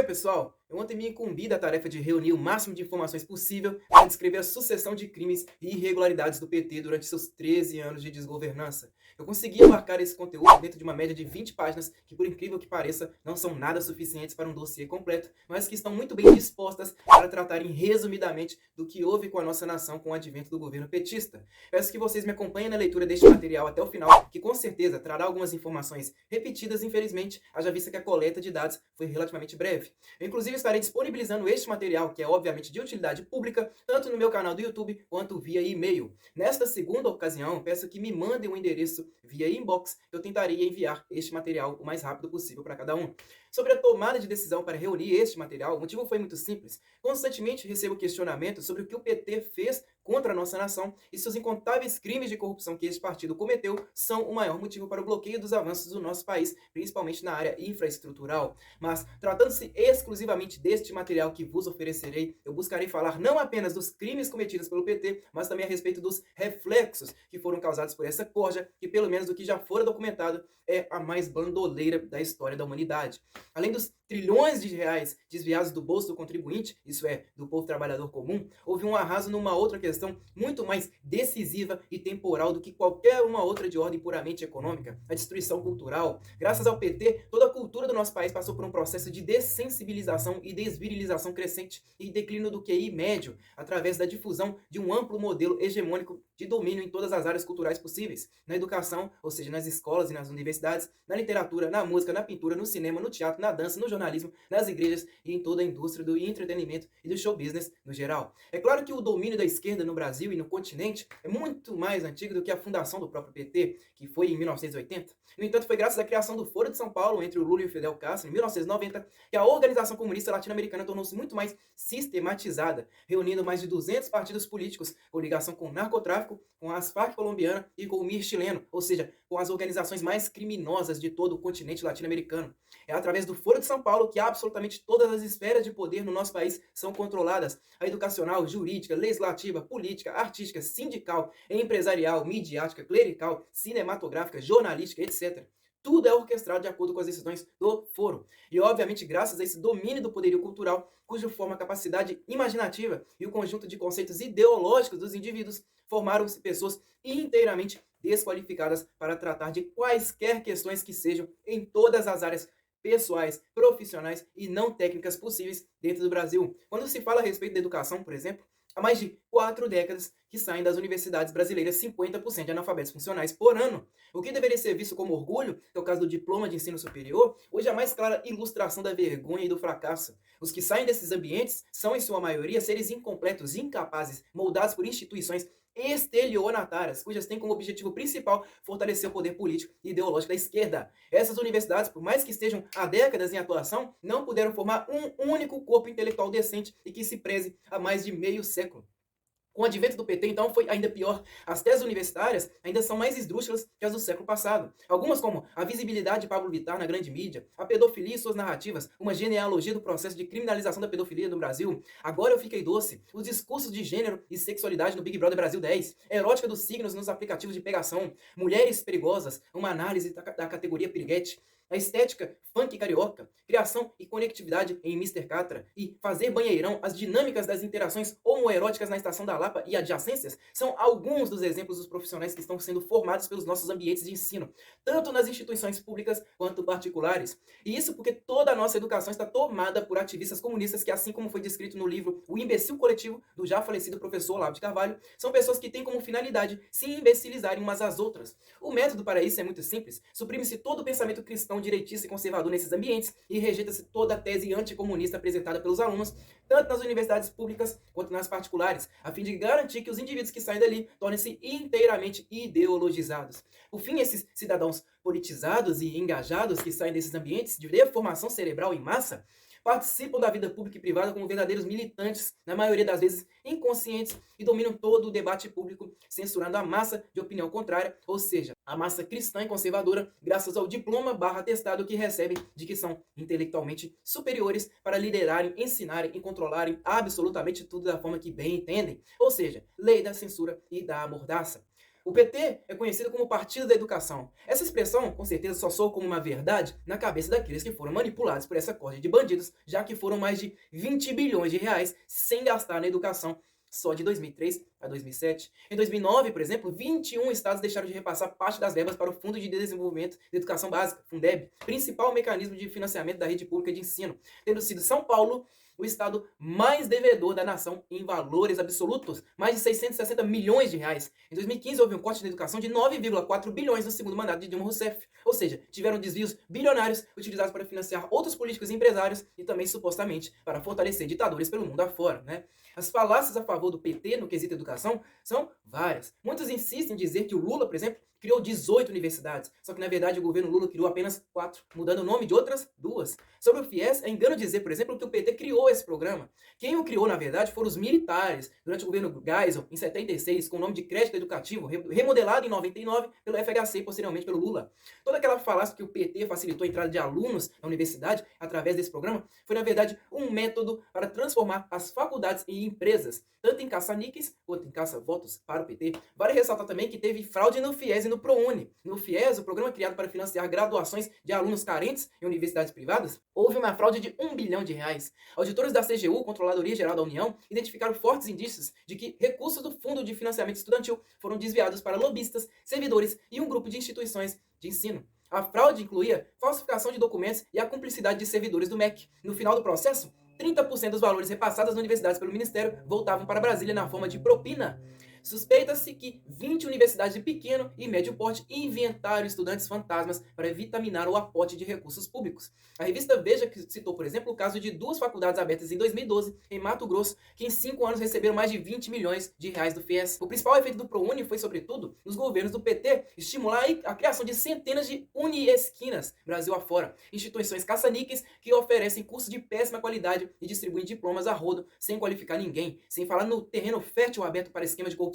pessoal! Eu ontem me incumbi da tarefa de reunir o máximo de informações possível para descrever a sucessão de crimes e irregularidades do PT durante seus 13 anos de desgovernança. Eu consegui abarcar esse conteúdo dentro de uma média de 20 páginas, que por incrível que pareça, não são nada suficientes para um dossiê completo, mas que estão muito bem dispostas para tratarem resumidamente do que houve com a nossa nação com o advento do governo petista. Peço que vocês me acompanhem na leitura deste material até o final, que com certeza trará algumas informações repetidas, infelizmente, haja vista que a coleta de dados foi relativamente breve. Eu, inclusive, estarei disponibilizando este material, que é obviamente de utilidade pública, tanto no meu canal do YouTube quanto via e-mail. Nesta segunda ocasião, peço que me mandem um endereço via inbox, que eu tentaria enviar este material o mais rápido possível para cada um. Sobre a tomada de decisão para reunir este material, o motivo foi muito simples. Constantemente recebo questionamentos sobre o que o PT fez contra a nossa nação e se os incontáveis crimes de corrupção que este partido cometeu são o maior motivo para o bloqueio dos avanços do nosso país, principalmente na área infraestrutural. Mas, tratando-se exclusivamente deste material que vos oferecerei, eu buscarei falar não apenas dos crimes cometidos pelo PT, mas também a respeito dos reflexos que foram causados por essa corja, que pelo menos do que já fora documentado, é a mais bandoleira da história da humanidade. Além dos trilhões de reais desviados do bolso do contribuinte, isso é, do povo trabalhador comum, houve um arraso numa outra questão muito mais decisiva e temporal do que qualquer uma outra de ordem puramente econômica, a destruição cultural. Graças ao PT, toda a cultura do nosso país passou por um processo de dessensibilização e desvirilização crescente e declínio do QI médio, através da difusão de um amplo modelo hegemônico de domínio em todas as áreas culturais possíveis, na educação, ou seja, nas escolas e nas universidades, na literatura, na música, na pintura, no cinema, no teatro, na dança, no jornalismo, nas igrejas e em toda a indústria do entretenimento e do show business no geral. É claro que o domínio da esquerda no Brasil e no continente é muito mais antigo do que a fundação do próprio PT, que foi em 1980. No entanto, foi graças à criação do Foro de São Paulo entre o Lula e o Fidel Castro, em 1990, que a Organização Comunista Latino-Americana tornou-se muito mais sistematizada, reunindo mais de 200 partidos políticos com ligação com o narcotráfico, com as Farc colombiana e com o MIR chileno, ou seja, com as organizações mais criminosas de todo o continente latino-americano. É através do Foro de São Paulo que absolutamente todas as esferas de poder no nosso país são controladas. A educacional, jurídica, legislativa, política, artística, sindical, empresarial, midiática, clerical, cinematográfica, jornalística, etc. Tudo é orquestrado de acordo com as decisões do foro. E, obviamente, graças a esse domínio do poderio cultural, cuja forma a capacidade imaginativa e o conjunto de conceitos ideológicos dos indivíduos formaram-se pessoas inteiramente desqualificadas para tratar de quaisquer questões que sejam em todas as áreas pessoais, profissionais e não técnicas possíveis dentro do Brasil. Quando se fala a respeito da educação, por exemplo, há mais de 4 décadas que saem das universidades brasileiras 50% de analfabetos funcionais por ano. O que deveria ser visto como orgulho, que é o caso do diploma de ensino superior, hoje é a mais clara ilustração da vergonha e do fracasso. Os que saem desses ambientes são, em sua maioria, seres incompletos, incapazes, moldados por instituições estelionatárias, cujas têm como objetivo principal fortalecer o poder político e ideológico da esquerda. Essas universidades, por mais que estejam há décadas em atuação, não puderam formar um único corpo intelectual decente e que se preze há mais de meio século. Com o advento do PT, então, foi ainda pior. As teses universitárias ainda são mais esdrúxulas que as do século passado. Algumas como a visibilidade de Pablo Vittar na grande mídia, a pedofilia e suas narrativas, uma genealogia do processo de criminalização da pedofilia no Brasil, Agora Eu Fiquei Doce, os discursos de gênero e sexualidade no Big Brother Brasil 10, erótica dos signos nos aplicativos de pegação, mulheres perigosas, uma análise da categoria piriguete, a estética funk carioca, criação e conectividade em Mister Catra e fazer banheirão, as dinâmicas das interações homoeróticas na Estação da Lapa e adjacências são alguns dos exemplos dos profissionais que estão sendo formados pelos nossos ambientes de ensino, tanto nas instituições públicas quanto particulares. E isso porque toda a nossa educação está tomada por ativistas comunistas que, assim como foi descrito no livro O Imbecil Coletivo, do já falecido professor Olavo de Carvalho, são pessoas que têm como finalidade se imbecilizarem umas às outras. O método para isso é muito simples. Suprime-se todo o pensamento cristão direitista e conservador nesses ambientes e rejeita-se toda a tese anticomunista apresentada pelos alunos, tanto nas universidades públicas quanto nas particulares, a fim de garantir que os indivíduos que saem dali tornem-se inteiramente ideologizados. Por fim, esses cidadãos politizados e engajados que saem desses ambientes de deformação cerebral em massa participam da vida pública e privada como verdadeiros militantes, na maioria das vezes inconscientes, e dominam todo o debate público, censurando a massa de opinião contrária, ou seja, a massa cristã e conservadora, graças ao diploma/atestado que recebem de que são intelectualmente superiores para liderarem, ensinarem e controlarem absolutamente tudo da forma que bem entendem, ou seja, lei da censura e da amordaça. O PT é conhecido como Partido da Educação. Essa expressão, com certeza, só soa como uma verdade na cabeça daqueles que foram manipulados por essa corda de bandidos, já que foram mais de 20 bilhões de reais sem gastar na educação só de 2003 a 2007. Em 2009, por exemplo, 21 estados deixaram de repassar parte das verbas para o Fundo de Desenvolvimento de Educação Básica, Fundeb, principal mecanismo de financiamento da rede pública de ensino, tendo sido São Paulo o estado mais devedor da nação em valores absolutos, mais de 660 milhões de reais. Em 2015, houve um corte na educação de 9,4 bilhões no segundo mandato de Dilma Rousseff. Ou seja, tiveram desvios bilionários utilizados para financiar outros políticos e empresários e também, supostamente, para fortalecer ditadores pelo mundo afora, né? As falácias a favor do PT no quesito educação são várias. Muitos insistem em dizer que o Lula, por exemplo, criou 18 universidades, só que na verdade o governo Lula criou apenas 4, mudando o nome de outras 2. Sobre o FIES, é engano dizer, por exemplo, que o PT criou esse programa. Quem o criou, na verdade, foram os militares, durante o governo Geisel, em 76, com o nome de crédito educativo, remodelado em 99 pelo FHC e posteriormente pelo Lula. Toda aquela falácia que o PT facilitou a entrada de alunos na universidade através desse programa foi, na verdade, um método para transformar as faculdades em empresas, tanto em caça-níqueis quanto em caça-votos para o PT. Vale ressaltar também que teve fraude no FIES e no ProUni. No FIES, o programa criado para financiar graduações de alunos carentes em universidades privadas, houve uma fraude de 1 bilhão de reais. Auditores da CGU, Controladoria Geral da União, identificaram fortes indícios de que recursos do Fundo de Financiamento Estudantil foram desviados para lobistas, servidores e um grupo de instituições de ensino. A fraude incluía falsificação de documentos e a cumplicidade de servidores do MEC. No final do processo, 30% dos valores repassados às universidades pelo Ministério voltavam para Brasília na forma de propina. Suspeita-se que 20 universidades de pequeno e médio porte inventaram estudantes fantasmas para vitaminar o aporte de recursos públicos. A revista Veja citou, por exemplo, o caso de 2 faculdades abertas em 2012, em Mato Grosso, que em 5 anos receberam mais de 20 milhões de reais do FIES. O principal efeito do ProUni foi, sobretudo, nos governos do PT, estimular a criação de centenas de Uniesquinas, Brasil afora, instituições caça-níqueis que oferecem cursos de péssima qualidade e distribuem diplomas a rodo, sem qualificar ninguém, sem falar no terreno fértil aberto para esquema de corrupção.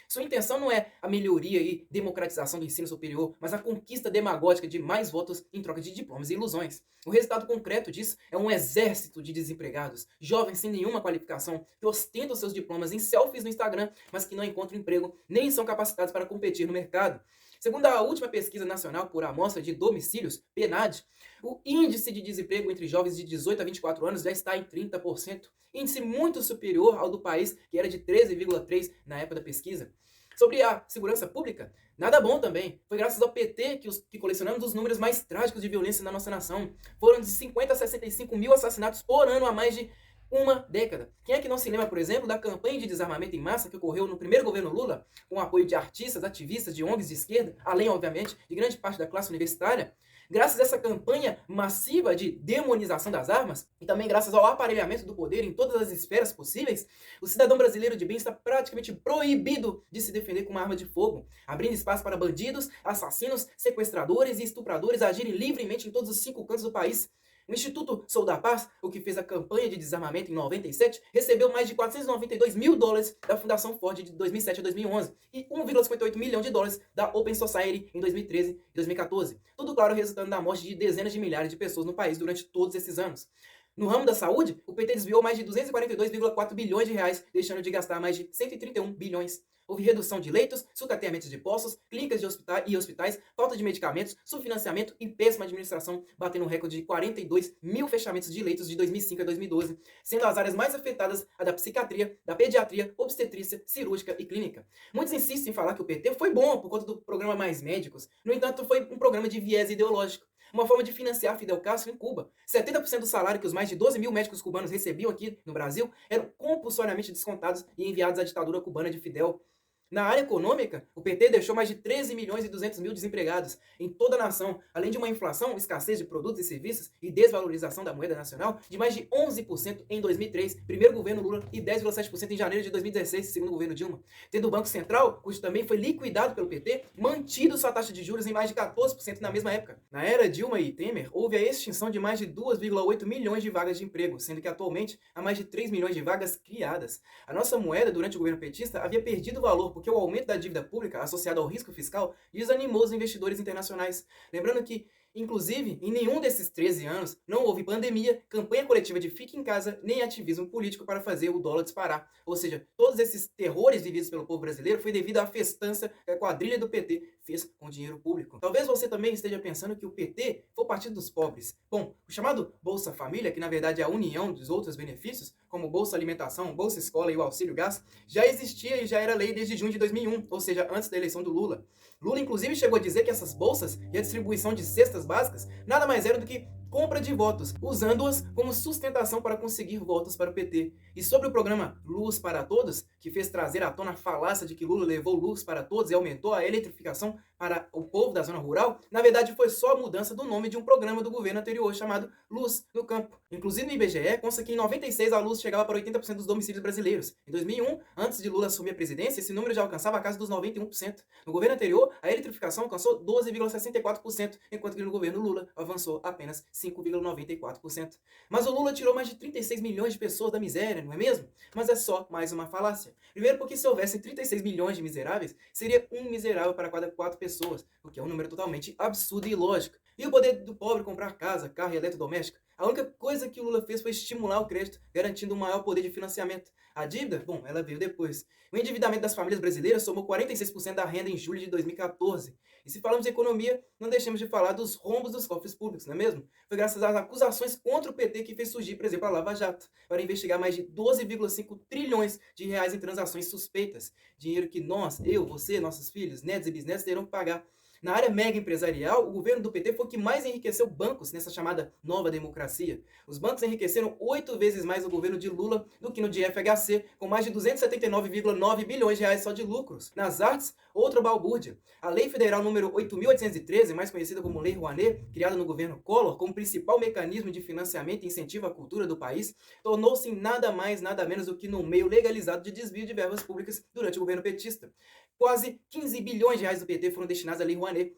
Sua intenção não é a melhoria e democratização do ensino superior, mas a conquista demagógica de mais votos em troca de diplomas e ilusões. O resultado concreto disso é um exército de desempregados, jovens sem nenhuma qualificação, que ostentam seus diplomas em selfies no Instagram, mas que não encontram emprego nem são capacitados para competir no mercado. Segundo a última pesquisa nacional por amostra de domicílios, PNAD, o índice de desemprego entre jovens de 18 a 24 anos já está em 30%, índice muito superior ao do país, que era de 13,3% na época da pesquisa. Sobre a segurança pública, nada bom também. Foi graças ao PT que colecionamos os números mais trágicos de violência na nossa nação. Foram de 50 a 65 mil assassinatos por ano há mais de uma década. Quem é que não se lembra, por exemplo, da campanha de desarmamento em massa que ocorreu no primeiro governo Lula, com o apoio de artistas, ativistas, de ONGs de esquerda, além, obviamente, de grande parte da classe universitária? Graças a essa campanha massiva de demonização das armas, e também graças ao aparelhamento do poder em todas as esferas possíveis, o cidadão brasileiro de bem está praticamente proibido de se defender com uma arma de fogo, abrindo espaço para bandidos, assassinos, sequestradores e estupradores agirem livremente em todos os 5 cantos do país. O Instituto Sou da Paz, o que fez a campanha de desarmamento em 97, recebeu mais de 492 mil dólares da Fundação Ford de 2007 a 2011 e 1,58 milhão de dólares da Open Society em 2013 e 2014. Tudo, claro, resultando da morte de dezenas de milhares de pessoas no país durante todos esses anos. No ramo da saúde, o PT desviou mais de 242,4 bilhões de reais, deixando de gastar mais de 131 bilhões. Houve redução de leitos, sucateamentos de postos, clínicas de hospitais, falta de medicamentos, subfinanciamento e péssima administração, batendo um recorde de 42 mil fechamentos de leitos de 2005 a 2012, sendo as áreas mais afetadas a da psiquiatria, da pediatria, obstetrícia, cirúrgica e clínica. Muitos insistem em falar que o PT foi bom por conta do programa Mais Médicos, no entanto foi um programa de viés ideológico. Uma forma de financiar Fidel Castro em Cuba. 70% do salário que os mais de 12 mil médicos cubanos recebiam aqui no Brasil eram compulsoriamente descontados e enviados à ditadura cubana de Fidel. Na área econômica, o PT deixou mais de 13 milhões e 200 mil desempregados em toda a nação, além de uma inflação, escassez de produtos e serviços e desvalorização da moeda nacional de mais de 11% em 2003, primeiro governo Lula, e 10,7% em janeiro de 2016, segundo governo Dilma. Tendo o Banco Central, cujo também foi liquidado pelo PT, mantido sua taxa de juros em mais de 14% na mesma época. Na era Dilma e Temer, houve a extinção de mais de 2,8 milhões de vagas de emprego, sendo que atualmente há mais de 3 milhões de vagas criadas. A nossa moeda, durante o governo petista, havia perdido valor porque o aumento da dívida pública, associado ao risco fiscal, desanimou os investidores internacionais. Lembrando que Inclusive, em nenhum desses 13 anos não houve pandemia, campanha coletiva de fique em casa, nem ativismo político para fazer o dólar disparar. Ou seja, todos esses terrores vividos pelo povo brasileiro foi devido à festança que a quadrilha do PT fez com dinheiro público. Talvez você também esteja pensando que o PT foi o partido dos pobres. Bom, o chamado Bolsa Família, que na verdade é a união dos outros benefícios, como Bolsa Alimentação, Bolsa Escola e o Auxílio Gás, já existia e já era lei desde junho de 2001, ou seja, antes da eleição do Lula. Lula, inclusive, chegou a dizer que essas bolsas e a distribuição de cestas básicas nada mais eram do que compra de votos, usando-as como sustentação para conseguir votos para o PT. E sobre o programa Luz para Todos, que fez trazer à tona a falácia de que Lula levou luz para todos e aumentou a eletrificação para o povo da zona rural, na verdade foi só a mudança do nome de um programa do governo anterior chamado Luz no Campo. Inclusive no IBGE, consta que em 96 a luz chegava para 80% dos domicílios brasileiros. Em 2001, antes de Lula assumir a presidência, esse número já alcançava a casa dos 91%. No governo anterior, a eletrificação alcançou 12,64%, enquanto que no governo Lula avançou apenas 5,94%. Mas o Lula tirou mais de 36 milhões de pessoas da miséria, não é mesmo? Mas é só mais uma falácia. Primeiro porque se houvesse 36 milhões de miseráveis, seria um miserável para cada 4 pessoas, o que é um número totalmente absurdo e ilógico. E o poder do pobre comprar casa, carro e eletrodoméstico? A única coisa que o Lula fez foi estimular o crédito, garantindo um maior poder de financiamento. A dívida, bom, ela veio depois. O endividamento das famílias brasileiras somou 46% da renda em julho de 2014. E se falamos de economia, não deixemos de falar dos rombos dos cofres públicos, não é mesmo? Foi graças às acusações contra o PT que fez surgir, por exemplo, a Lava Jato, para investigar mais de 12,5 trilhões de reais em transações suspeitas. Dinheiro que nós, eu, você, nossos filhos, netos e bisnetos terão que pagar. Na área mega empresarial, o governo do PT foi o que mais enriqueceu bancos nessa chamada nova democracia. Os bancos enriqueceram 8 vezes mais no governo de Lula do que no de FHC, com mais de 279,9 bilhões de reais só de lucros. Nas artes, outra balbúrdia. A Lei Federal número 8.813, mais conhecida como Lei Rouanet, criada no governo Collor como principal mecanismo de financiamento e incentivo à cultura do país, tornou-se nada mais, nada menos do que no meio legalizado de desvio de verbas públicas durante o governo petista. Quase 15 bilhões de reais do PT foram destinados à Lei Rouanet.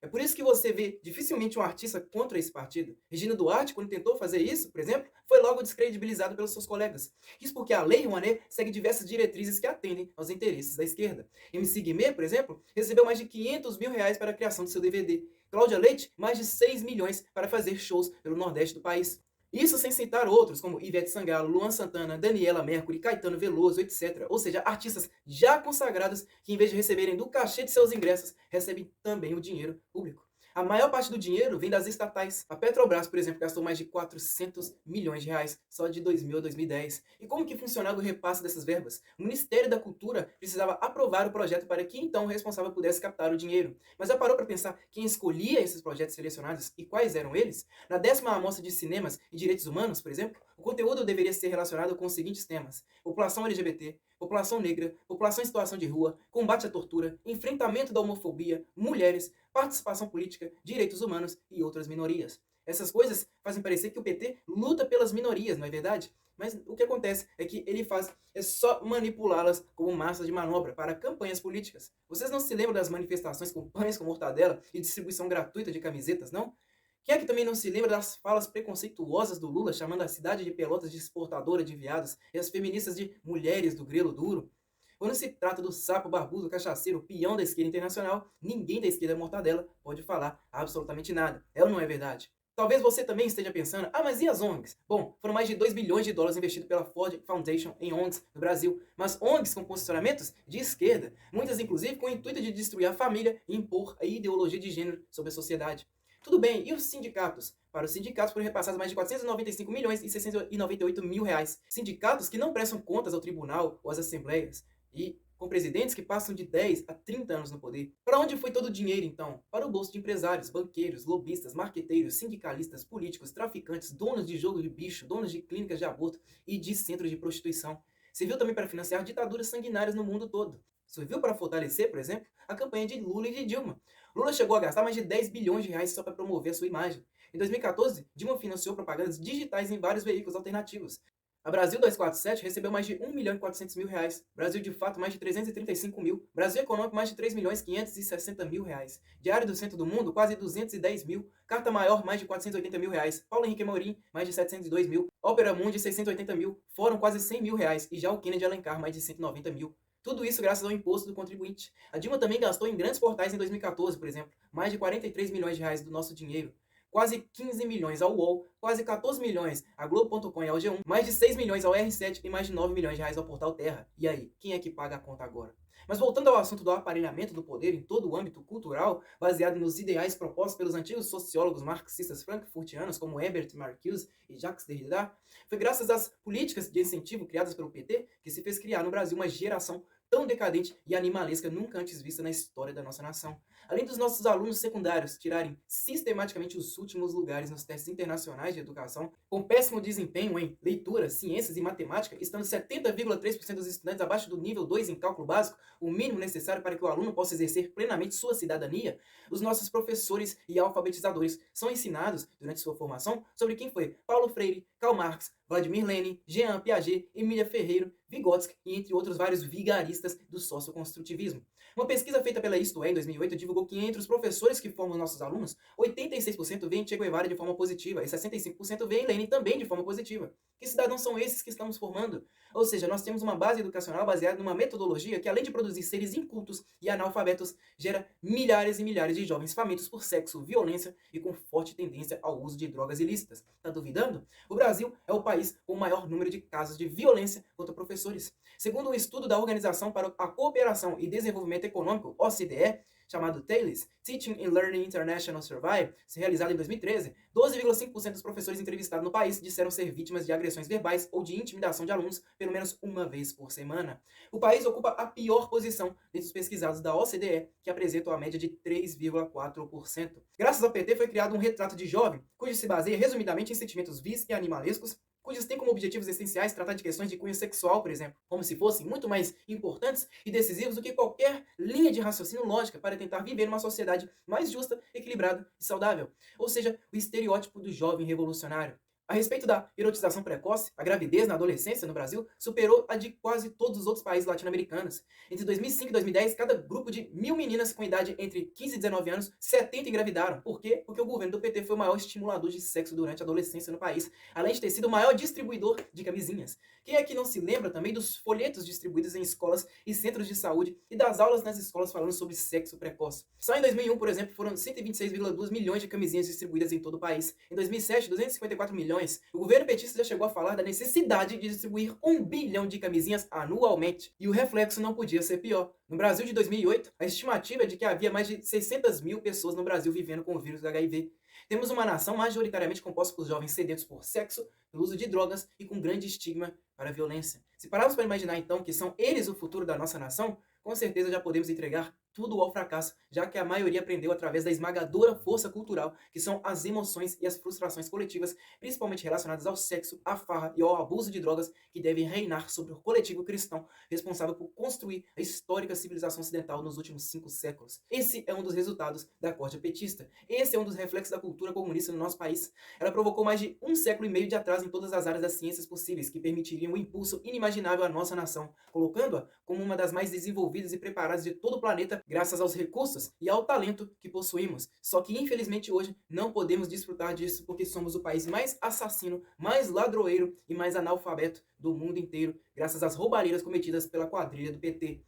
É por isso que você vê dificilmente um artista contra esse partido. Regina Duarte, quando tentou fazer isso, por exemplo, foi logo descredibilizado pelos seus colegas. Isso porque a Lei Rouanet segue diversas diretrizes que atendem aos interesses da esquerda. MC Guimê, por exemplo, recebeu mais de 500 mil reais para a criação do seu DVD. Cláudia Leite, mais de 6 milhões para fazer shows pelo Nordeste do país. Isso sem citar outros, como Ivete Sangalo, Luan Santana, Daniela Mercury, Caetano Veloso, etc. Ou seja, artistas já consagrados que, em vez de receberem do cachê de seus ingressos, recebem também o dinheiro público. A maior parte do dinheiro vem das estatais. A Petrobras, por exemplo, gastou mais de 400 milhões de reais só de 2000 a 2010. E como que funcionava o repasse dessas verbas? O Ministério da Cultura precisava aprovar o projeto para que então o responsável pudesse captar o dinheiro. Mas já parou para pensar quem escolhia esses projetos selecionados e quais eram eles? Na 10ª Amostra de Cinemas e Direitos Humanos, por exemplo, o conteúdo deveria ser relacionado com os seguintes temas: população LGBT, população negra, população em situação de rua, combate à tortura, enfrentamento da homofobia, mulheres, participação política, direitos humanos e outras minorias. Essas coisas fazem parecer que o PT luta pelas minorias, não é verdade? Mas o que acontece é que ele faz é só manipulá-las como massa de manobra para campanhas políticas. Vocês não se lembram das manifestações com pães com mortadela e distribuição gratuita de camisetas, não? Quem é que também não se lembra das falas preconceituosas do Lula, chamando a cidade de Pelotas de exportadora de viados e as feministas de mulheres do grelo duro? Quando se trata do sapo barbudo, cachaceiro, peão da esquerda internacional, ninguém da esquerda mortadela pode falar absolutamente nada. É ou não é verdade? Talvez você também esteja pensando, mas e as ONGs? Bom, foram mais de 2 bilhões de dólares investidos pela Ford Foundation em ONGs no Brasil, mas ONGs com posicionamentos de esquerda, muitas inclusive com o intuito de destruir a família e impor a ideologia de gênero sobre a sociedade. Tudo bem, e os sindicatos? Para os sindicatos foram repassados mais de 495 milhões e 698 mil reais. Sindicatos que não prestam contas ao tribunal ou às assembleias e com presidentes que passam de 10 a 30 anos no poder. Para onde foi todo o dinheiro, então? Para o bolso de empresários, banqueiros, lobistas, marqueteiros, sindicalistas, políticos, traficantes, donos de jogo de bicho, donos de clínicas de aborto e de centros de prostituição. Serviu também para financiar ditaduras sanguinárias no mundo todo. Serviu para fortalecer, por exemplo, a campanha de Lula e de Dilma. Lula chegou a gastar mais de 10 bilhões de reais só para promover a sua imagem. Em 2014, Dilma financiou propagandas digitais em vários veículos alternativos. A Brasil 247 recebeu mais de 1 milhão e 400 mil reais. Brasil de Fato, mais de 335 mil. Brasil Econômico, mais de 3 milhões e 560 mil reais. Diário do Centro do Mundo, quase 210 mil. Carta Maior, mais de 480 mil reais. Paulo Henrique Amorim, mais de 702 mil. Ópera Mundi, 680 mil. Fórum, quase 100 mil reais. E já o Kennedy Alencar, mais de 190 mil. Tudo isso graças ao imposto do contribuinte. A Dilma também gastou em grandes portais em 2014, por exemplo, mais de 43 milhões de reais do nosso dinheiro. Quase 15 milhões ao UOL, quase 14 milhões a Globo.com e ao G1, mais de 6 milhões ao R7 e mais de 9 milhões de reais ao Portal Terra. E aí, quem é que paga a conta agora? Mas voltando ao assunto do aparelhamento do poder em todo o âmbito cultural, baseado nos ideais propostos pelos antigos sociólogos marxistas frankfurtianos como Herbert Marcuse e Jacques Derrida, foi graças às políticas de incentivo criadas pelo PT que se fez criar no Brasil uma geração tão decadente e animalesca nunca antes vista na história da nossa nação. Além dos nossos alunos secundários tirarem sistematicamente os últimos lugares nos testes internacionais de educação, com péssimo desempenho em leitura, ciências e matemática, estando 70,3% dos estudantes abaixo do nível 2 em cálculo básico, o mínimo necessário para que o aluno possa exercer plenamente sua cidadania, os nossos professores e alfabetizadores são ensinados, durante sua formação, sobre quem foi Paulo Freire, Karl Marx, Vladimir Lenin, Jean Piaget, Emília Ferreiro, Vygotsky e entre outros vários vigaristas do socioconstrutivismo. Uma pesquisa feita pela Isto É, em 2008, divulgou que entre os professores que formam nossos alunos, 86% veem Che Guevara de forma positiva e 65% veem Lenin também de forma positiva. Que cidadãos são esses que estamos formando? Ou seja, nós temos uma base educacional baseada numa metodologia que, além de produzir seres incultos e analfabetos, gera milhares e milhares de jovens famintos por sexo, violência e com forte tendência ao uso de drogas ilícitas. Tá duvidando? O Brasil é o país com o maior número de casos de violência contra professores. Segundo um estudo da Organização para a Cooperação e Desenvolvimento Econômico, OCDE, chamado TALIS, Teaching and Learning International Survey, realizado em 2013, 12,5% dos professores entrevistados no país disseram ser vítimas de agressões verbais ou de intimidação de alunos pelo menos uma vez por semana. O país ocupa a pior posição dentre os pesquisados da OCDE, que apresentam a média de 3,4%. Graças ao PT foi criado um retrato de jovem, cujo se baseia resumidamente em sentimentos vis e animalescos, cujos têm como objetivos essenciais tratar de questões de cunho sexual, por exemplo, como se fossem muito mais importantes e decisivos do que qualquer linha de raciocínio lógica para tentar viver numa sociedade mais justa, equilibrada e saudável. Ou seja, o estereótipo do jovem revolucionário. A respeito da erotização precoce, a gravidez na adolescência no Brasil superou a de quase todos os outros países latino-americanos. Entre 2005 e 2010, cada grupo de 1.000 meninas com idade entre 15 e 19 anos, 70 engravidaram. Por quê? Porque o governo do PT foi o maior estimulador de sexo durante a adolescência no país, além de ter sido o maior distribuidor de camisinhas. Quem aqui não se lembra também dos folhetos distribuídos em escolas e centros de saúde e das aulas nas escolas falando sobre sexo precoce? Só em 2001, por exemplo, foram 126,2 milhões de camisinhas distribuídas em todo o país. Em 2007, 254 milhões. O governo petista já chegou a falar da necessidade de distribuir 1 bilhão de camisinhas anualmente. E o reflexo não podia ser pior. No Brasil de 2008, a estimativa é de que havia mais de 600 mil pessoas no Brasil vivendo com o vírus do HIV. Temos uma nação majoritariamente composta por jovens sedentos por sexo, pelo uso de drogas e com grande estigma para a violência. Se pararmos para imaginar então que são eles o futuro da nossa nação, com certeza já podemos entregar tudo ao fracasso, já que a maioria aprendeu através da esmagadora força cultural, que são as emoções e as frustrações coletivas, principalmente relacionadas ao sexo, à farra e ao abuso de drogas, que devem reinar sobre o coletivo cristão, responsável por construir a histórica civilização ocidental nos últimos 5 séculos. Esse é um dos resultados da corte petista. Esse é um dos reflexos da cultura comunista no nosso país. Ela provocou mais de 1 século e meio de atraso em todas as áreas das ciências possíveis, que permitiriam um impulso inimaginável à nossa nação, colocando-a como uma das mais desenvolvidas e preparadas de todo o planeta, graças aos recursos e ao talento que possuímos. Só que, infelizmente, hoje não podemos desfrutar disso porque somos o país mais assassino, mais ladroeiro e mais analfabeto do mundo inteiro, graças às roubalheiras cometidas pela quadrilha do PT.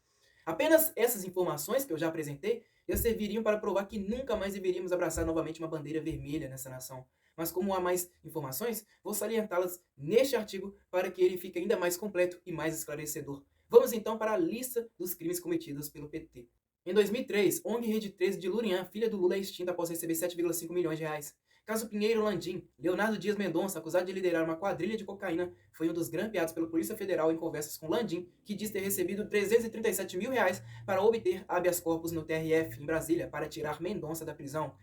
Apenas essas informações que eu já apresentei já serviriam para provar que nunca mais deveríamos abraçar novamente uma bandeira vermelha nessa nação. Mas como há mais informações, vou salientá-las neste artigo para que ele fique ainda mais completo e mais esclarecedor. Vamos então para a lista dos crimes cometidos pelo PT. Em 2003, ONG Rede 13 de Lurian, filha do Lula, é extinta após receber 7,5 milhões de reais. Caso Pinheiro Landim, Leonardo Dias Mendonça, acusado de liderar uma quadrilha de cocaína, foi um dos grampeados pela Polícia Federal em conversas com Landim, que diz ter recebido 337 mil reais para obter habeas corpus no TRF, em Brasília, para tirar Mendonça da prisão.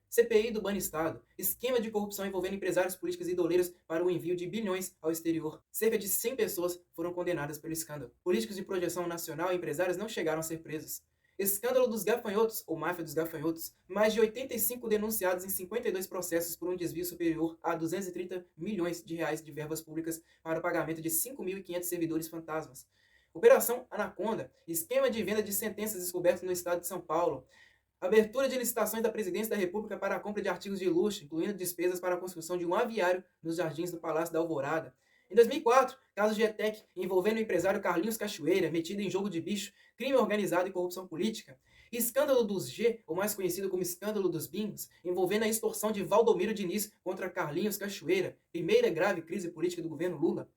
CPI do Banestado, esquema de corrupção envolvendo empresários políticos e doleiros para o envio de bilhões ao exterior. Cerca de 100 pessoas foram condenadas pelo escândalo. Políticos de projeção nacional e empresários não chegaram a ser presos. Escândalo dos gafanhotos, ou máfia dos gafanhotos, mais de 85 denunciados em 52 processos por um desvio superior a 230 milhões de reais de verbas públicas para o pagamento de 5.500 servidores fantasmas. Operação Anaconda, esquema de venda de sentenças descoberto no estado de São Paulo. Abertura de licitações da Presidência da República para a compra de artigos de luxo, incluindo despesas para a construção de um aviário nos jardins do Palácio da Alvorada. Em 2004, caso GETEC envolvendo o empresário Carlinhos Cachoeira, metido em jogo de bicho, crime organizado e corrupção política. Escândalo dos G, ou mais conhecido como escândalo dos bingos, envolvendo a extorsão de Valdomiro Diniz contra Carlinhos Cachoeira, primeira grave crise política do governo Lula.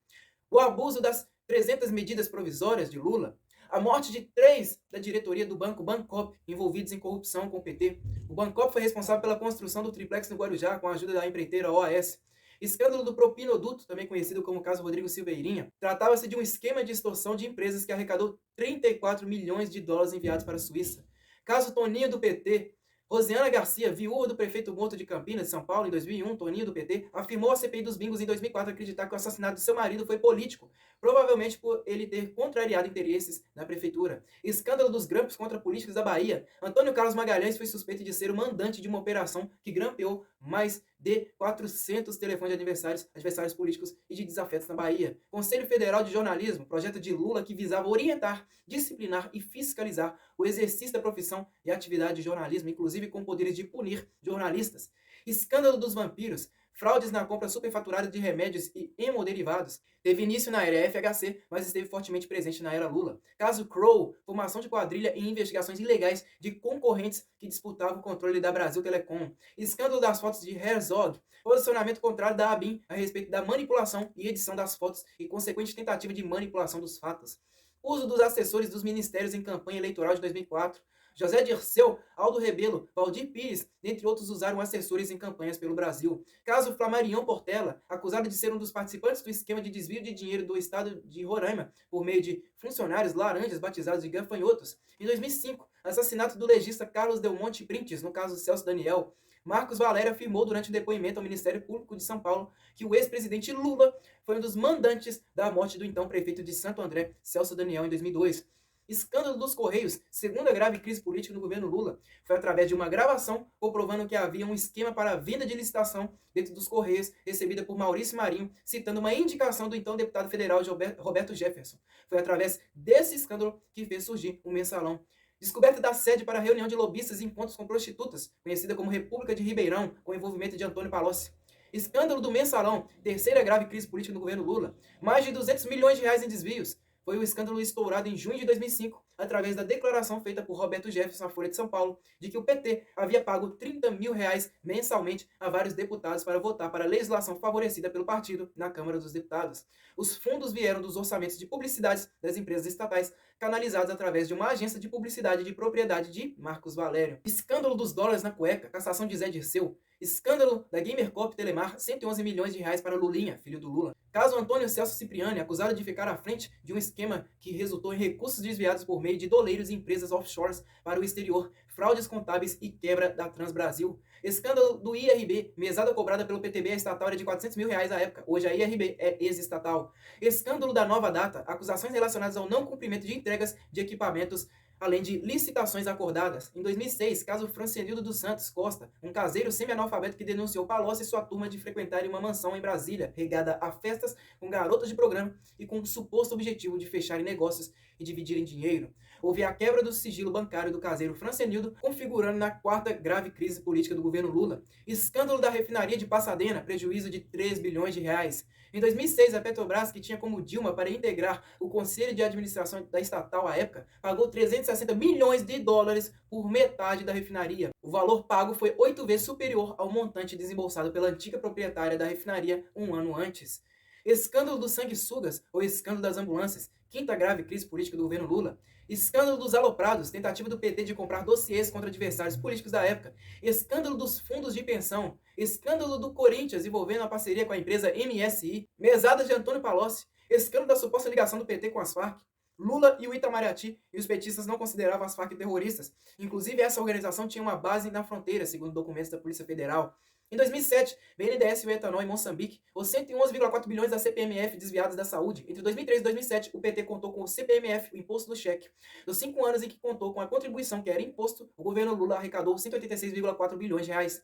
O abuso das 300 medidas provisórias de Lula. A morte de 3 da diretoria do Banco Bancop envolvidos em corrupção com o PT. O Bancop foi responsável pela construção do triplex no Guarujá com a ajuda da empreiteira OAS. Escândalo do propinoduto, também conhecido como caso Rodrigo Silveirinha. Tratava-se de um esquema de extorsão de empresas que arrecadou 34 milhões de dólares enviados para a Suíça. Caso Toninho do PT. Rosiana Garcia, viúva do prefeito morto de Campinas, São Paulo, em 2001, Toninho do PT, afirmou à CPI dos bingos em 2004 acreditar que o assassinato de seu marido foi político, provavelmente por ele ter contrariado interesses na prefeitura. Escândalo dos grampos contra políticos da Bahia. Antônio Carlos Magalhães foi suspeito de ser o mandante de uma operação que grampeou mais de 400 telefones de adversários políticos e de desafetos na Bahia. Conselho Federal de Jornalismo, projeto de Lula que visava orientar, disciplinar e fiscalizar o exercício da profissão e atividade de jornalismo, inclusive com poderes de punir jornalistas. Escândalo dos vampiros. Fraudes na compra superfaturada de remédios e hemoderivados. Teve início na era FHC, mas esteve fortemente presente na era Lula. Caso Crow, formação de quadrilha e investigações ilegais de concorrentes que disputavam o controle da Brasil Telecom. Escândalo das fotos de Herzog. Posicionamento contrário da ABIN a respeito da manipulação e edição das fotos e consequente tentativa de manipulação dos fatos. Uso dos assessores dos ministérios em campanha eleitoral de 2004. José Dirceu, Aldo Rebelo, Valdir Pires, dentre outros, usaram assessores em campanhas pelo Brasil. Caso Flamarion Portela, acusado de ser um dos participantes do esquema de desvio de dinheiro do estado de Roraima por meio de funcionários laranjas batizados de gafanhotos. Em 2005, assassinato do legista Carlos Del Monte Printes, no caso Celso Daniel. Marcos Valério afirmou durante um depoimento ao Ministério Público de São Paulo que o ex-presidente Lula foi um dos mandantes da morte do então prefeito de Santo André, Celso Daniel, em 2002. Escândalo dos Correios, segunda grave crise política no governo Lula, foi através de uma gravação comprovando que havia um esquema para a venda de licitação dentro dos Correios, recebida por Maurício Marinho, citando uma indicação do então deputado federal Roberto Jefferson. Foi através desse escândalo que fez surgir o Mensalão. Descoberta da sede para reunião de lobistas e encontros com prostitutas, conhecida como República de Ribeirão, com envolvimento de Antônio Palocci. Escândalo do Mensalão, terceira grave crise política no governo Lula. Mais de 200 milhões de reais em desvios. Foi o escândalo estourado em junho de 2005, através da declaração feita por Roberto Jefferson à Folha de São Paulo, de que o PT havia pago 30 mil reais mensalmente a vários deputados para votar para a legislação favorecida pelo partido na Câmara dos Deputados. Os fundos vieram dos orçamentos de publicidades das empresas estatais, canalizados através de uma agência de publicidade de propriedade de Marcos Valério. Escândalo dos dólares na cueca, cassação de Zé Dirceu. Escândalo da Gamercorp Telemar, 111 milhões de reais para Lulinha, filho do Lula. Caso Antônio Celso Cipriani, acusado de ficar à frente de um esquema que resultou em recursos desviados por meio de doleiros e empresas offshores para o exterior, fraudes contábeis e quebra da Transbrasil. Escândalo do IRB, mesada cobrada pelo PTB, a estatal era de 400 mil reais à época, hoje a IRB é ex-estatal. Escândalo da Nova Data, acusações relacionadas ao não cumprimento de entregas de equipamentos, além de licitações acordadas. Em 2006, caso Francenildo dos Santos Costa, um caseiro semi-analfabeto que denunciou Palocci e sua turma de frequentarem uma mansão em Brasília, regada a festas com garotas de programa e com o suposto objetivo de fecharem negócios e dividirem dinheiro. Houve a quebra do sigilo bancário do caseiro Francenildo, configurando na quarta grave crise política do governo Lula. Escândalo da refinaria de Pasadena, prejuízo de 3 bilhões de reais. Em 2006, a Petrobras, que tinha como Dilma para integrar o conselho de administração da estatal à época, pagou 360 milhões de dólares por metade da refinaria. O valor pago foi 8 vezes superior ao montante desembolsado pela antiga proprietária da refinaria um ano antes. Escândalo dos sanguessugas ou escândalo das ambulâncias, quinta grave crise política do governo Lula. Escândalo dos aloprados, tentativa do PT de comprar dossiês contra adversários políticos da época. Escândalo dos fundos de pensão. Escândalo do Corinthians envolvendo a parceria com a empresa MSI. Mesada de Antônio Palocci. Escândalo da suposta ligação do PT com as Farc. Lula e o Itamaraty e os petistas não consideravam as Farc terroristas. Inclusive, essa organização tinha uma base na fronteira, segundo documentos da Polícia Federal. Em 2007, BNDES e o etanol em Moçambique, os 111,4 bilhões da CPMF desviados da saúde. Entre 2003 e 2007, o PT contou com o CPMF, o imposto do cheque. Nos 5 anos em que contou com a contribuição que era imposto, o governo Lula arrecadou 186,4 bilhões de reais.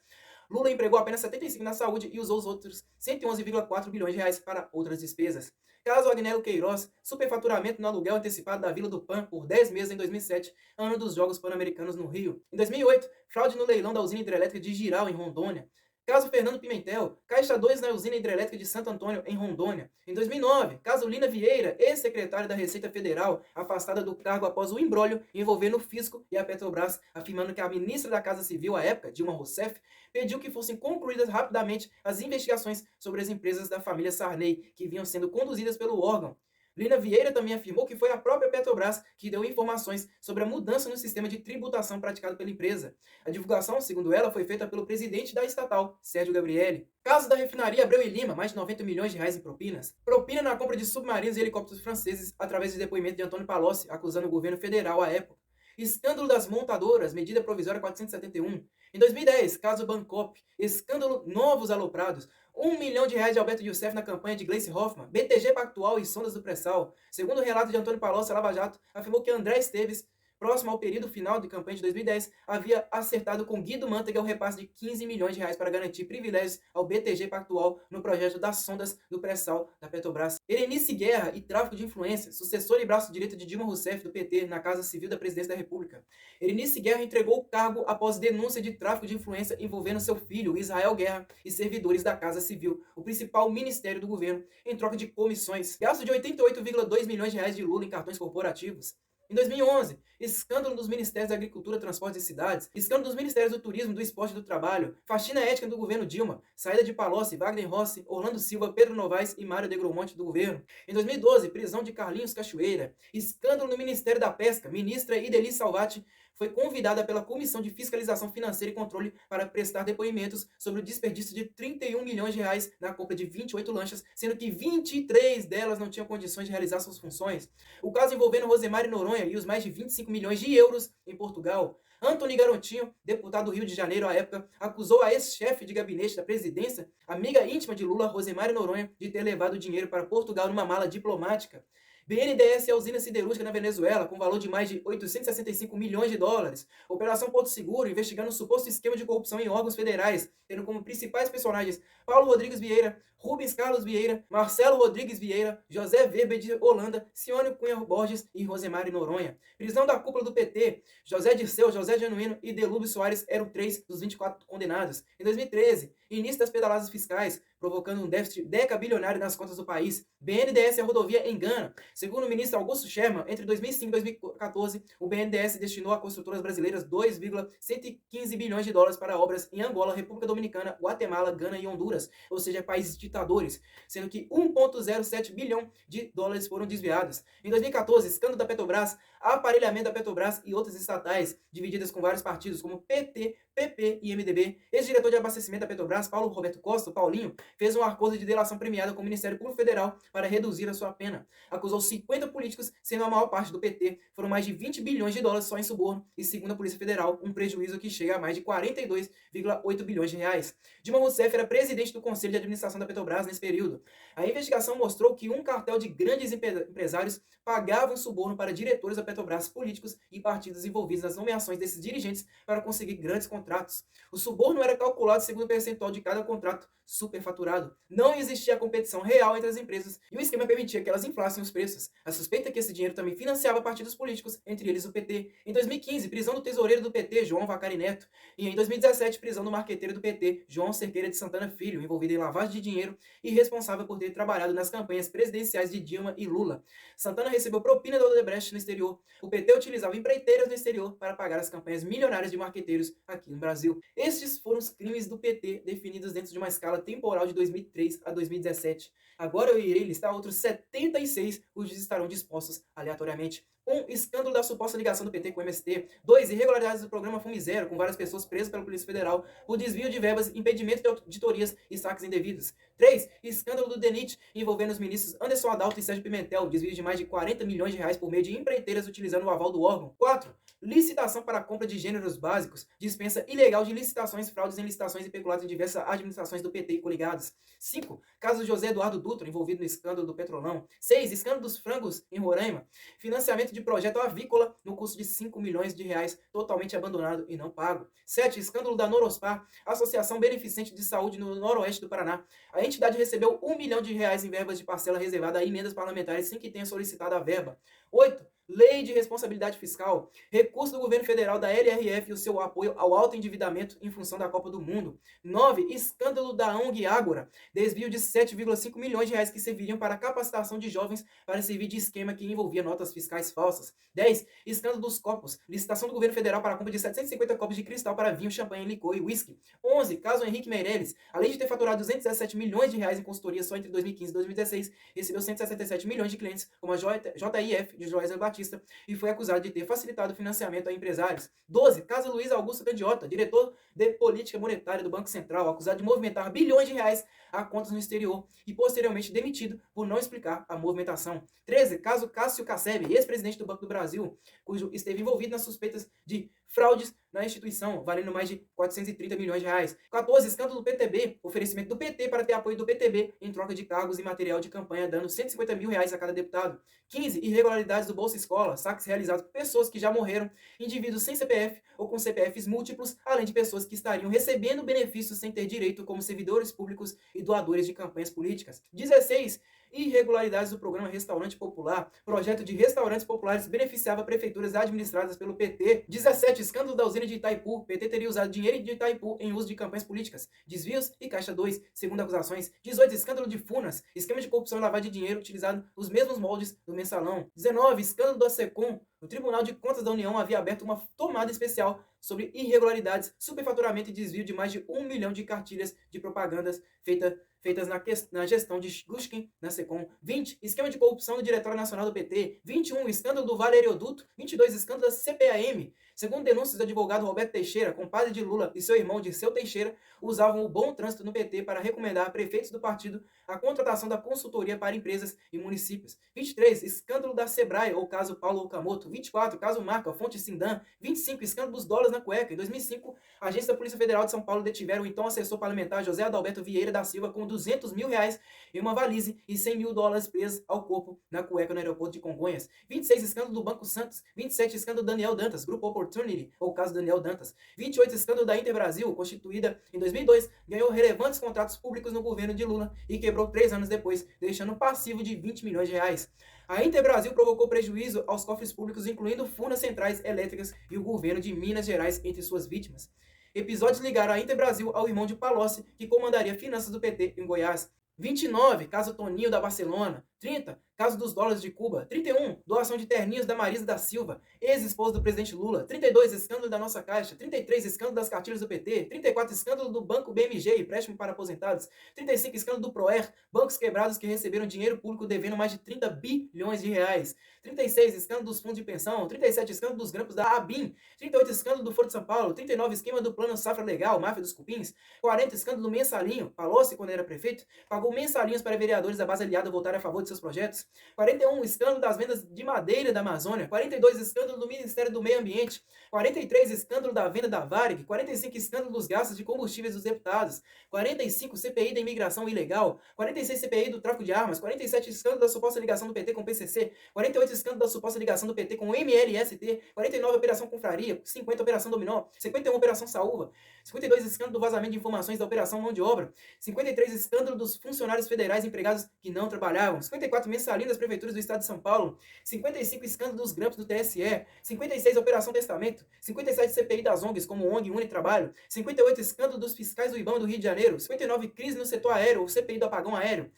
Lula empregou apenas 75 na saúde e usou os outros 111,4 bilhões de reais para outras despesas. Caso Agnello Queiroz, superfaturamento no aluguel antecipado da Vila do Pan por 10 meses em 2007, ano dos Jogos Pan-Americanos no Rio. Em 2008, fraude no leilão da usina hidrelétrica de Jirau, em Rondônia. Caso Fernando Pimentel, Caixa 2 na usina hidrelétrica de Santo Antônio, em Rondônia. Em 2009, caso Lina Vieira, ex-secretária da Receita Federal, afastada do cargo após o imbróglio envolvendo o Fisco e a Petrobras, afirmando que a ministra da Casa Civil à época, Dilma Rousseff, pediu que fossem concluídas rapidamente as investigações sobre as empresas da família Sarney, que vinham sendo conduzidas pelo órgão. Lina Vieira também afirmou que foi a própria Petrobras que deu informações sobre a mudança no sistema de tributação praticado pela empresa. A divulgação, segundo ela, foi feita pelo presidente da estatal, Sérgio Gabrielli. Caso da refinaria Abreu e Lima, mais de 90 milhões de reais em propinas. Propina na compra de submarinos e helicópteros franceses através de depoimento de Antônio Palocci, acusando o governo federal à época. Escândalo das montadoras, medida provisória 471. Em 2010, caso Bancop, escândalo novos aloprados. R$ 1 milhão de Alberto Youssef na campanha de Gleice Hoffmann, BTG Pactual e sondas do pré-sal. Segundo o relato de Antônio Palocci, a Lava Jato afirmou que André Esteves, próximo ao período final de campanha de 2010, havia acertado com Guido Mantega o repasse de 15 milhões de reais para garantir privilégios ao BTG Pactual no projeto das sondas do pré-sal da Petrobras. Erenice Guerra e tráfico de influência, sucessor e braço direito de Dilma Rousseff do PT na Casa Civil da Presidência da República. Erenice Guerra entregou o cargo após denúncia de tráfico de influência envolvendo seu filho, Israel Guerra, e servidores da Casa Civil, o principal ministério do governo, em troca de comissões. Gasto de 88,2 milhões de reais de Lula em cartões corporativos. Em 2011, escândalo dos Ministérios da Agricultura, Transportes e Cidades, escândalo dos Ministérios do Turismo, do Esporte e do Trabalho, faxina ética do governo Dilma, saída de Palocci, Wagner Rossi, Orlando Silva, Pedro Novaes e Mário Negromonte do governo. Em 2012, prisão de Carlinhos Cachoeira, escândalo no Ministério da Pesca, ministra Ideli Salvati foi convidada pela Comissão de Fiscalização Financeira e Controle para prestar depoimentos sobre o desperdício de 31 milhões de reais na compra de 28 lanchas, sendo que 23 delas não tinham condições de realizar suas funções. O caso envolvendo Rosemary Noronha e os mais de 25 milhões de euros em Portugal. Antony Garotinho, deputado do Rio de Janeiro à época, acusou a ex-chefe de gabinete da presidência, amiga íntima de Lula, Rosemary Noronha, de ter levado dinheiro para Portugal numa mala diplomática. BNDES é a usina siderúrgica na Venezuela, com valor de mais de 865 milhões de dólares. Operação Porto Seguro, investigando um suposto esquema de corrupção em órgãos federais, tendo como principais personagens Paulo Rodrigues Vieira, Rubens Carlos Vieira, Marcelo Rodrigues Vieira, José Weber de Holanda, Cione Cunha Borges e Rosemary Noronha. Prisão da cúpula do PT, José Dirceu, José Genuíno e Delúbio Soares eram 3 dos 24 condenados. Em 2013, início das pedaladas fiscais, provocando um déficit decabilionário nas contas do país. BNDES e a rodovia engana. Segundo o ministro Augusto Sherman, entre 2005 e 2014, o BNDES destinou a construtoras brasileiras 2,115 bilhões de dólares para obras em Angola, República Dominicana, Guatemala, Gana e Honduras, ou seja, países ditadores, sendo que 1,07 bilhão de dólares foram desviados. Em 2014, escândalo da Petrobras, aparelhamento da Petrobras e outras estatais, divididas com vários partidos como PT, PP e MDB. Ex-diretor de abastecimento da Petrobras, Paulo Roberto Costa, Paulinho, fez um acordo de delação premiada com o Ministério Público Federal para reduzir a sua pena. Acusou 50 políticos, sendo a maior parte do PT. Foram mais de 20 bilhões de dólares só em suborno e, segundo a Polícia Federal, um prejuízo que chega a mais de 42,8 bilhões de reais. Dilma Rousseff era presidente do Conselho de Administração da Petrobras nesse período. A investigação mostrou que um cartel de grandes empresários pagavam suborno para diretores da Petrobras, políticos e partidos envolvidos nas nomeações desses dirigentes para conseguir grandes contratos. O suborno era calculado segundo o percentual de cada contrato superfaturado. Não existia competição real entre as empresas e o esquema permitia que elas inflassem os preços. A suspeita é que esse dinheiro também financiava partidos políticos, entre eles o PT. Em 2015, prisão do tesoureiro do PT, João Vacari Neto. E em 2017, prisão do marqueteiro do PT, João Cerqueira de Santana Filho, envolvido em lavagem de dinheiro e responsável por ter trabalhado nas campanhas presidenciais de Dilma e Lula. Santana recebeu propina da Odebrecht no exterior. O PT utilizava empreiteiras no exterior para pagar as campanhas milionárias de marqueteiros aqui no Brasil. Estes foram os crimes do PT definidos dentro de uma escala temporal de 2003 a 2017. Agora eu irei listar outros 76, cujos estarão dispostos aleatoriamente. 1. Escândalo da suposta ligação do PT com o MST. 2. Irregularidades do programa Fome Zero, com várias pessoas presas pela Polícia Federal por desvio de verbas, impedimento de auditorias e saques indevidos. 3. Escândalo do DENIT, envolvendo os ministros Anderson Adalto e Sérgio Pimentel, desvio de mais de 40 milhões de reais por meio de empreiteiras utilizando o aval do órgão. 4. Licitação para a compra de gêneros básicos, dispensa ilegal de licitações, fraudes em licitações e peculatos em diversas administrações do PT e coligados. 5. Caso José Eduardo Dutra, envolvido no escândalo do Petrolão. 6. Escândalo dos frangos em Roraima. Financiamento de projeto avícola no custo de 5 milhões de reais, totalmente abandonado e não pago. 7. Escândalo da Norospar, Associação Beneficente de Saúde no Noroeste do Paraná. A entidade recebeu 1 milhão de reais em verbas de parcela reservada a emendas parlamentares sem que tenha solicitado a verba. 8. Lei de responsabilidade fiscal, recurso do governo federal da LRF e o seu apoio ao alto endividamento em função da Copa do Mundo. 9. Escândalo da ONG Ágora, desvio de 7,5 milhões de reais que serviriam para a capacitação de jovens para servir de esquema que envolvia notas fiscais falsas. 10. Escândalo dos copos, licitação do governo federal para a compra de 750 copos de cristal para vinho, champanhe, licor e whisky. 11. Caso Henrique Meirelles, além de ter faturado 217 milhões de reais em consultoria só entre 2015 e 2016, recebeu 167 milhões de clientes, como a JIF de Joesley Batista, e foi acusado de ter facilitado o financiamento a empresários. 12. Caso Luiz Augusto Candiota, diretor de política monetária do Banco Central, acusado de movimentar bilhões de reais a contas no exterior e posteriormente demitido por não explicar a movimentação. 13. Caso Cássio Casseb, ex-presidente do Banco do Brasil, cujo esteve envolvido nas suspeitas de fraudes na instituição, valendo mais de 430 milhões de reais. 14. Escândalo do PTB, oferecimento do PT para ter apoio do PTB em troca de cargos e material de campanha, dando 150 mil reais a cada deputado. 15. Irregularidades do Bolsa Escola, saques realizados por pessoas que já morreram, indivíduos sem CPF ou com CPFs múltiplos, além de pessoas que estariam recebendo benefícios sem ter direito, como servidores públicos e doadores de campanhas políticas. 16. Irregularidades do programa Restaurante Popular. Projeto de restaurantes populares beneficiava prefeituras administradas pelo PT. 17. Escândalo da usina de Itaipu. PT teria usado dinheiro de Itaipu em uso de campanhas políticas. Desvios e Caixa 2, segundo acusações. 18. Escândalo de Funas. Esquema de corrupção e lavagem de dinheiro utilizado os mesmos moldes do mensalão. 19. Escândalo da SECOM. O Tribunal de Contas da União havia aberto uma tomada especial sobre irregularidades, superfaturamento e desvio de mais de 1 milhão de cartilhas de propagandas feitas na gestão de Glushkin na SECOM. 20. Esquema de corrupção do Diretório Nacional do PT. 21. Escândalo do Vale Aeroduto. 22. Escândalo da CPAM. Segundo denúncias do advogado Roberto Teixeira, compadre de Lula e seu irmão Dirceu Teixeira, usavam o bom trânsito no PT para recomendar a prefeitos do partido a contratação da consultoria para empresas e municípios. 23. Escândalo da Sebrae, ou caso Paulo Okamoto. 24. Caso Marca, fonte Sindan. 25. Escândalo dos dólares na cueca. Em 2005, a agência da Polícia Federal de São Paulo detiveram o então assessor parlamentar José Adalberto Vieira da Silva com 200 mil reais em uma valise e 100 mil dólares presos ao corpo na cueca no aeroporto de Congonhas. 26. Escândalo do Banco Santos. 27. Escândalo do Daniel Dantas, Grupo Opportunity, ou caso Daniel Dantas. 28. Escândalo da Interbrasil, constituída em 2002, ganhou relevantes contratos públicos no governo de Lula e quebrou 3 anos depois, deixando um passivo de 20 milhões de reais. A Interbrasil provocou prejuízo aos cofres públicos, incluindo Furnas Centrais Elétricas e o governo de Minas Gerais entre suas vítimas. Episódios ligaram a Interbrasil ao irmão de Palocci, que comandaria finanças do PT em Goiás. 29. Caso Toninho da Barcelona. 30. Caso dos dólares de Cuba. 31. Doação de terninhos da Marisa da Silva, ex-esposa do presidente Lula. 32. Escândalo da Nossa Caixa. 33. Escândalo das cartilhas do PT. 34. Escândalo do Banco BMG, empréstimo para aposentados. 35. Escândalo do Proer, bancos quebrados que receberam dinheiro público devendo mais de 30 bilhões de reais. 36. Escândalo dos fundos de pensão. 37. Escândalo dos grampos da ABIN. 38. Escândalo do Foro de São Paulo. 39. Esquema do Plano Safra Legal, máfia dos cupins. 40. Escândalo do mensalinho. Palocci, quando era prefeito, pagou mensalinhos para vereadores da base aliada voltarem a favor de seus projetos. 41. Escândalo das vendas de madeira da Amazônia. 42. Escândalo do Ministério do Meio Ambiente. 43. Escândalo da venda da Varig. 45. Escândalo dos gastos de combustíveis dos deputados. 45. CPI da imigração ilegal. 46. CPI do tráfico de armas. 47. Escândalo da suposta ligação do PT com o PCC. 48. Escândalo da suposta ligação do PT com o MLST. 49. Operação Confraria. 50. Operação Dominó. 51. Operação Saúva. 52. Escândalo do vazamento de informações da Operação Mão de Obra. 53. Escândalo dos funcionários federais empregados que não trabalhavam. 54. Mensalinho das prefeituras do estado de São Paulo. 55. Escândalo dos grampos do TSE. 56. Operação Testamento. 57. CPI das ONGs, como ONG Unitrabalho. 58. Escândalo dos fiscais do IBAMA do Rio de Janeiro. 59. Crise no setor aéreo, ou CPI do apagão aéreo.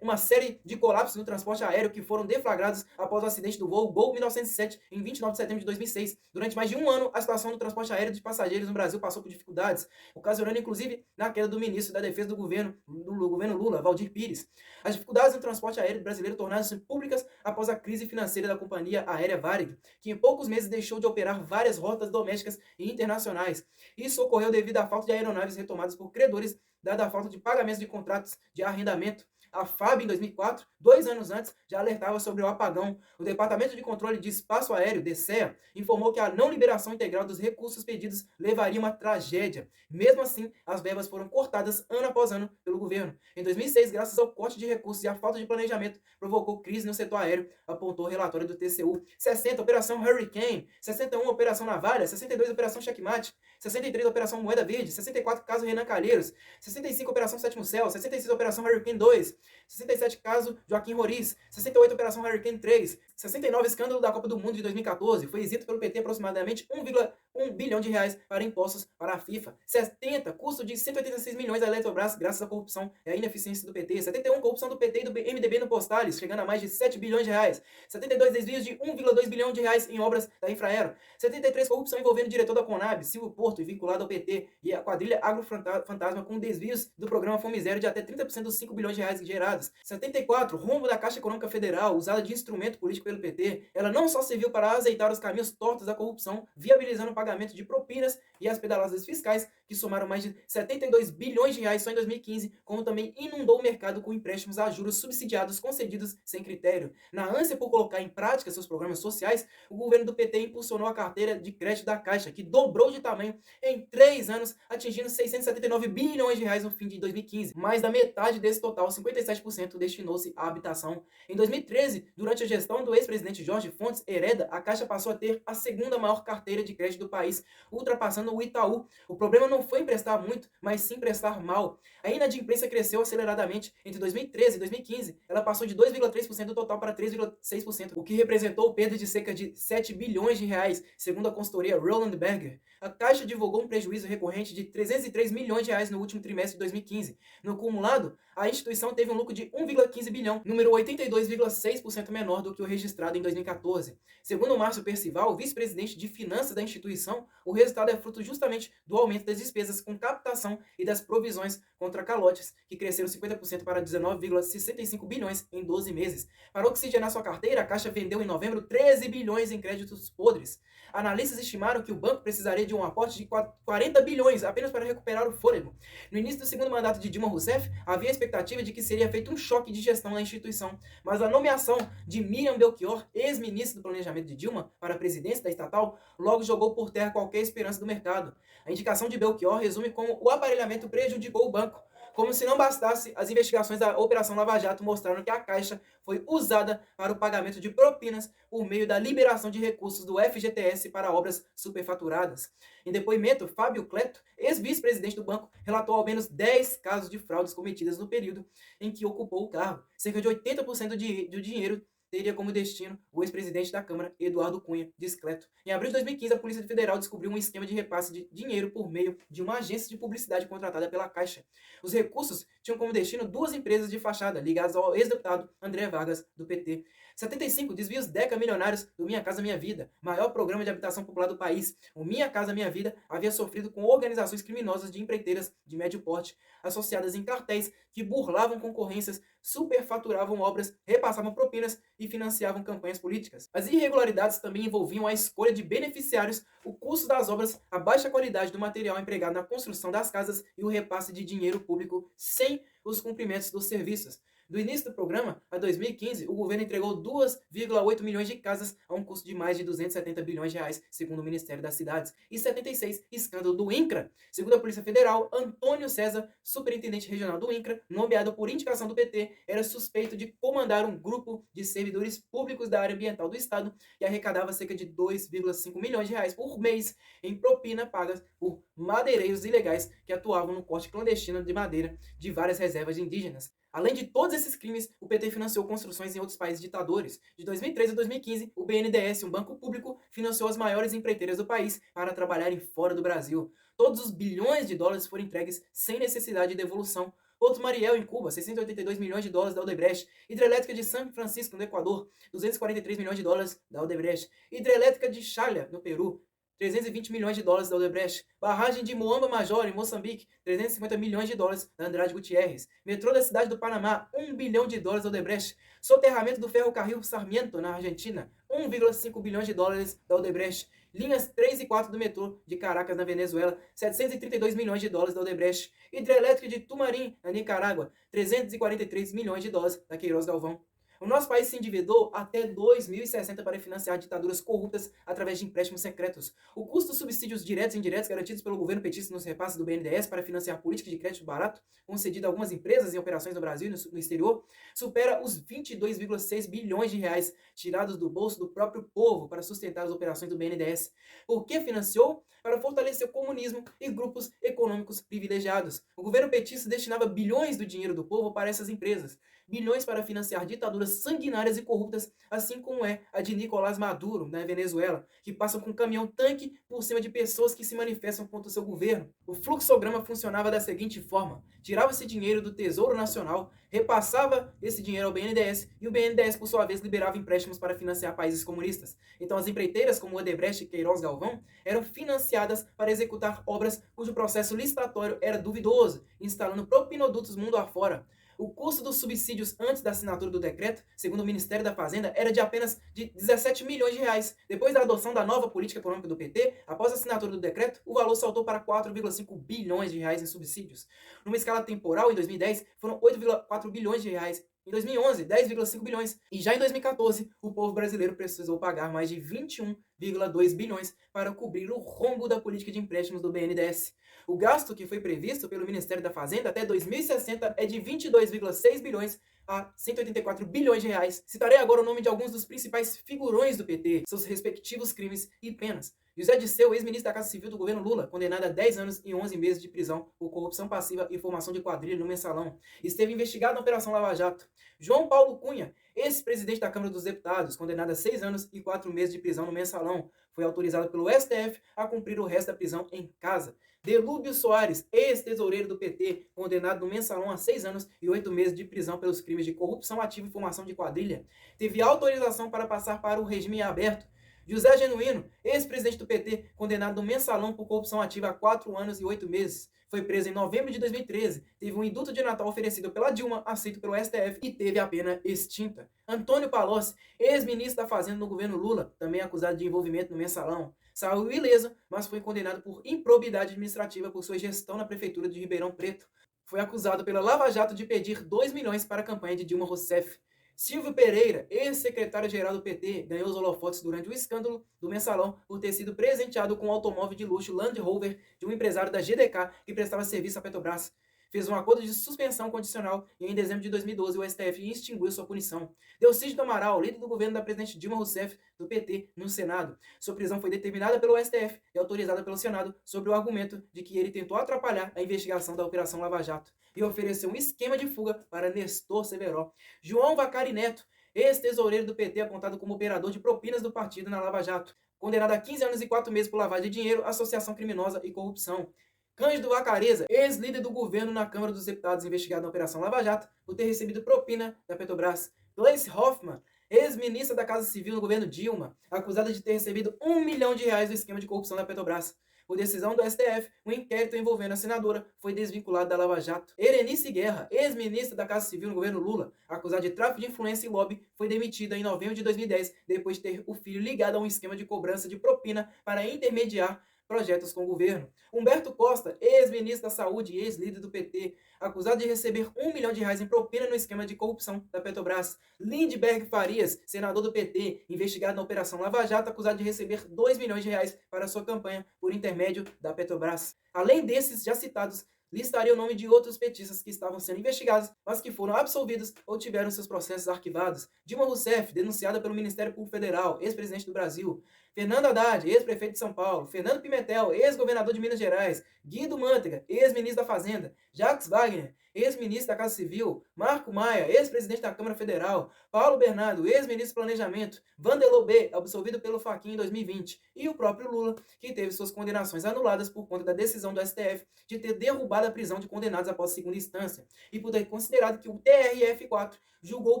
Uma série de colapsos no transporte aéreo que foram deflagrados após o acidente do voo Gol 1907 em 29 de setembro de 2006. Durante mais de um ano, a situação do transporte aéreo de passageiros no Brasil passou por dificuldades, ocasionando inclusive na queda do ministro da Defesa do governo Lula, Valdir Pires. As dificuldades no transporte aéreo brasileiro tornaram-se públicas após a crise financeira da companhia aérea Varig, que em poucos meses deixou de operar várias rotas domésticas e internacionais. Isso ocorreu devido à falta de aeronaves retomadas por credores, dada a falta de pagamentos de contratos de arrendamento. A FAB, em 2004, 2 anos antes, já alertava sobre o apagão. O Departamento de Controle de Espaço Aéreo, DCEA, informou que a não liberação integral dos recursos pedidos levaria a uma tragédia. Mesmo assim, as verbas foram cortadas ano após ano pelo governo. Em 2006, graças ao corte de recursos e à falta de planejamento, provocou crise no setor aéreo, apontou o relatório do TCU. 60, Operação Hurricane. 61, Operação Navalha. 62, Operação Checkmate. 63, Operação Moeda Verde. 64, caso Renan Calheiros. 65, Operação Sétimo Céu. 66, Operação Hurricane 2. 67 caso Joaquim Roriz, 68 Operação Hurricane 3, 69 escândalo da Copa do Mundo de 2014, foi exito pelo PT aproximadamente 1,1 bilhão de reais para impostos para a FIFA, 70 custo de 186 milhões da Eletrobras graças à corrupção e à ineficiência do PT, 71 corrupção do PT e do MDB no Postales, chegando a mais de 7 bilhões de reais, 72 desvios de 1,2 bilhão de reais em obras da Infraero, 73 corrupção envolvendo o diretor da Conab, Silvio Porto, e vinculado ao PT, e a quadrilha Agrofantasma com desvios do programa Fome Zero de até 30% dos 5 bilhões de reais gerados, 74 rombo da Caixa Econômica Federal, usada de instrumento político pelo PT, ela não só serviu para azeitar os caminhos tortos da corrupção, viabilizando o pagamento de propinas e as pedaladas fiscais, que somaram mais de 72 bilhões de reais só em 2015, como também inundou o mercado com empréstimos a juros subsidiados concedidos sem critério. Na ânsia por colocar em prática seus programas sociais, o governo do PT impulsionou a carteira de crédito da Caixa, que dobrou de tamanho em 3 anos, atingindo 679 bilhões de reais no fim de 2015. Mais da metade desse total, 57%, destinou-se à habitação. Em 2013, durante a gestão do ex-presidente Jorge Fontes Hereda, a Caixa passou a ter a segunda maior carteira de crédito do país, ultrapassando o Itaú. O problema não foi emprestar muito, mas sim emprestar mal. A inadimplência cresceu aceleradamente. Entre 2013 e 2015, ela passou de 2,3% do total para 3,6%, o que representou perda de cerca de 7 bilhões de reais, segundo a consultoria Roland Berger. A Caixa divulgou um prejuízo recorrente de 303 milhões de reais no último trimestre de 2015. No acumulado, a instituição teve um lucro de 1,15 bilhão, número 82,6% menor do que o registrado em 2014. Segundo Márcio Percival, vice-presidente de finanças da instituição, o resultado é fruto justamente do aumento das despesas com captação e das provisões contra calotes, que cresceram 50% para 19,65 bilhões em 12 meses. Para oxigenar sua carteira, a Caixa vendeu em novembro 13 bilhões em créditos podres. Analistas estimaram que o banco precisaria de um aporte de 40 bilhões apenas para recuperar o fôlego. No início do segundo mandato de Dilma Rousseff, havia a expectativa de que seria feito um choque de gestão na instituição, mas a nomeação de Miriam Belchior, ex-ministra do Planejamento de Dilma, para a presidência da estatal, logo jogou por terra qualquer esperança do mercado. A indicação de Belchior resume como o aparelhamento prejudicou o banco. Como se não bastasse, as investigações da Operação Lava Jato mostraram que a Caixa foi usada para o pagamento de propinas por meio da liberação de recursos do FGTS para obras superfaturadas. Em depoimento, Fábio Cleto, ex-vice-presidente do banco, relatou ao menos 10 casos de fraudes cometidas no período em que ocupou o cargo. Cerca de 80% do dinheiro teria como destino o ex-presidente da Câmara, Eduardo Cunha, diz Cleto. Em abril de 2015, a Polícia Federal descobriu um esquema de repasse de dinheiro por meio de uma agência de publicidade contratada pela Caixa. Os recursos tinham como destino 2 empresas de fachada ligadas ao ex-deputado André Vargas, do PT. 75 desvios decamilionários do Minha Casa Minha Vida, maior programa de habitação popular do país. O Minha Casa Minha Vida havia sofrido com organizações criminosas de empreiteiras de médio porte, associadas em cartéis que burlavam concorrências, superfaturavam obras, repassavam propinas e financiavam campanhas políticas. As irregularidades também envolviam a escolha de beneficiários, o custo das obras, a baixa qualidade do material empregado na construção das casas e o repasse de dinheiro público sem os cumprimentos dos serviços. Do início do programa a 2015, o governo entregou 2,8 milhões de casas a um custo de mais de 270 bilhões de reais, segundo o Ministério das Cidades, e 76, escândalo do INCRA. Segundo a Polícia Federal, Antônio César, superintendente regional do INCRA, nomeado por indicação do PT, era suspeito de comandar um grupo de servidores públicos da área ambiental do Estado que arrecadava cerca de 2,5 milhões de reais por mês em propina pagas por madeireiros ilegais que atuavam no corte clandestino de madeira de várias reservas indígenas. Além de todos esses crimes, o PT financiou construções em outros países ditadores. De 2013 a 2015, o BNDES, um banco público, financiou as maiores empreiteiras do país para trabalharem fora do Brasil. Todos os bilhões de dólares foram entregues sem necessidade de devolução. Porto Mariel, em Cuba, 682 milhões de dólares da Odebrecht. Hidrelétrica de São Francisco, no Equador, 243 milhões de dólares da Odebrecht. Hidrelétrica de Chalha, no Peru, 320 milhões de dólares da Odebrecht. Barragem de Moamba Major, em Moçambique, 350 milhões de dólares da Andrade Gutierrez. Metrô da cidade do Panamá, 1 bilhão de dólares da Odebrecht. Soterramento do ferrocarril Sarmiento, na Argentina, 1,5 bilhões de dólares da Odebrecht. Linhas 3 e 4 do metrô de Caracas, na Venezuela, 732 milhões de dólares da Odebrecht. Hidrelétrica de Tumarim, na Nicarágua, 343 milhões de dólares da Queiroz Galvão. O nosso país se endividou até 2060 para financiar ditaduras corruptas através de empréstimos secretos. O custo dos subsídios diretos e indiretos garantidos pelo governo petista nos repasses do BNDES para financiar políticas de crédito barato concedido a algumas empresas em operações no Brasil e no exterior supera os 22,6 bilhões de reais tirados do bolso do próprio povo para sustentar as operações do BNDES. Por que financiou? Para fortalecer o comunismo e grupos econômicos privilegiados. O governo petista destinava bilhões do dinheiro do povo para essas empresas, bilhões para financiar ditaduras sanguinárias e corruptas, assim como é a de Nicolás Maduro, na Venezuela, que passam com um caminhão-tanque por cima de pessoas que se manifestam contra o seu governo. O fluxograma funcionava da seguinte forma: tirava esse dinheiro do Tesouro Nacional, repassava esse dinheiro ao BNDES e o BNDES, por sua vez, liberava empréstimos para financiar países comunistas. Então, as empreiteiras como Odebrecht e Queiroz Galvão eram financiadas para executar obras cujo processo licitatório era duvidoso, instalando propinodutos mundo afora. O custo dos subsídios antes da assinatura do decreto, segundo o Ministério da Fazenda, era de apenas de 17 milhões de reais. Depois da adoção da nova política econômica do PT, após a assinatura do decreto, o valor saltou para 4,5 bilhões de reais em subsídios. Numa escala temporal, em 2010, foram 8,4 bilhões de reais. Em 2011, 10,5 bilhões. E já em 2014, o povo brasileiro precisou pagar mais de 21,2 bilhões para cobrir o rombo da política de empréstimos do BNDES. O gasto que foi previsto pelo Ministério da Fazenda até 2060 é de 22,6 bilhões a 184 bilhões de reais. Citarei agora o nome de alguns dos principais figurões do PT, seus respectivos crimes e penas. José Disseu, ex-ministro da Casa Civil do governo Lula, condenado a 10 anos e 11 meses de prisão por corrupção passiva e formação de quadrilha no Mensalão. Esteve investigado na Operação Lava Jato. João Paulo Cunha, ex-presidente da Câmara dos Deputados, condenado a 6 anos e 4 meses de prisão no Mensalão. Foi autorizado pelo STF a cumprir o resto da prisão em casa. Delúbio Soares, ex-tesoureiro do PT, condenado no Mensalão a 6 anos e 8 meses de prisão pelos crimes de corrupção ativa e formação de quadrilha. Teve autorização para passar para o regime aberto. José Genuíno, ex-presidente do PT, condenado no Mensalão por corrupção ativa a 4 anos e 8 meses. Foi preso em novembro de 2013, teve um indulto de Natal oferecido pela Dilma, aceito pelo STF, e teve a pena extinta. Antônio Palocci, ex-ministro da Fazenda no governo Lula, também acusado de envolvimento no Mensalão. Saiu ileso, mas foi condenado por improbidade administrativa por sua gestão na prefeitura de Ribeirão Preto. Foi acusado pela Lava Jato de pedir 2 milhões para a campanha de Dilma Rousseff. Silvio Pereira, ex-secretário-geral do PT, ganhou os holofotes durante o escândalo do Mensalão por ter sido presenteado com um automóvel de luxo Land Rover de um empresário da GDK que prestava serviço à Petrobras. Fez um acordo de suspensão condicional e em dezembro de 2012 o STF extinguiu sua punição. Delcídio do Amaral, líder do governo da presidente Dilma Rousseff, do PT, no Senado. Sua prisão foi determinada pelo STF e autorizada pelo Senado sob o argumento de que ele tentou atrapalhar a investigação da Operação Lava Jato e ofereceu um esquema de fuga para Nestor Severo. João Vacari Neto, ex-tesoureiro do PT apontado como operador de propinas do partido na Lava Jato, condenado a 15 anos e 4 meses por lavagem de dinheiro, associação criminosa e corrupção. Cândido Vacareza, ex-líder do governo na Câmara dos Deputados, investigado na Operação Lava Jato por ter recebido propina da Petrobras. Gleice Hoffmann, ex-ministra da Casa Civil no governo Dilma, acusada de ter recebido R$1 milhão do esquema de corrupção da Petrobras. Por decisão do STF, um inquérito envolvendo a senadora foi desvinculado da Lava Jato. Erenice Guerra, ex-ministra da Casa Civil no governo Lula, acusada de tráfico de influência e lobby, foi demitida em novembro de 2010, depois de ter o filho ligado a um esquema de cobrança de propina para intermediar projetos com o governo. Humberto Costa, ex-ministro da Saúde e ex-líder do PT, acusado de receber R$1 milhão em propina no esquema de corrupção da Petrobras. Lindbergh Farias, senador do PT, investigado na Operação Lava Jato, acusado de receber R$2 milhões para sua campanha por intermédio da Petrobras. Além desses já citados, listaria o nome de outros petistas que estavam sendo investigados, mas que foram absolvidos ou tiveram seus processos arquivados. Dilma Rousseff, denunciada pelo Ministério Público Federal, ex-presidente do Brasil. Fernando Haddad, ex-prefeito de São Paulo. Fernando Pimentel, ex-governador de Minas Gerais. Guido Mantega, ex-ministro da Fazenda. Jacques Wagner, ex-ministro da Casa Civil. Marco Maia, ex-presidente da Câmara Federal. Paulo Bernardo, ex-ministro do Planejamento. Vanderlei B, absolvido pelo Fachin em 2020. E o próprio Lula, que teve suas condenações anuladas por conta da decisão do STF de ter derrubado a prisão de condenados após segunda instância. E por ter considerado que o TRF4 julgou o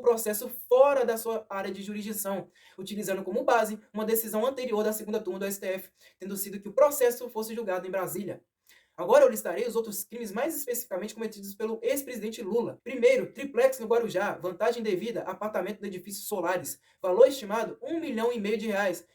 processo fora da sua área de jurisdição, utilizando como base uma decisão anterior da segunda turma do STF, tendo sido que o processo fosse julgado em Brasília. Agora eu listarei os outros crimes mais especificamente cometidos pelo ex-presidente Lula. Primeiro, triplex no Guarujá, vantagem devida, apartamento do edifício Solares, valor estimado R$1,5 milhão.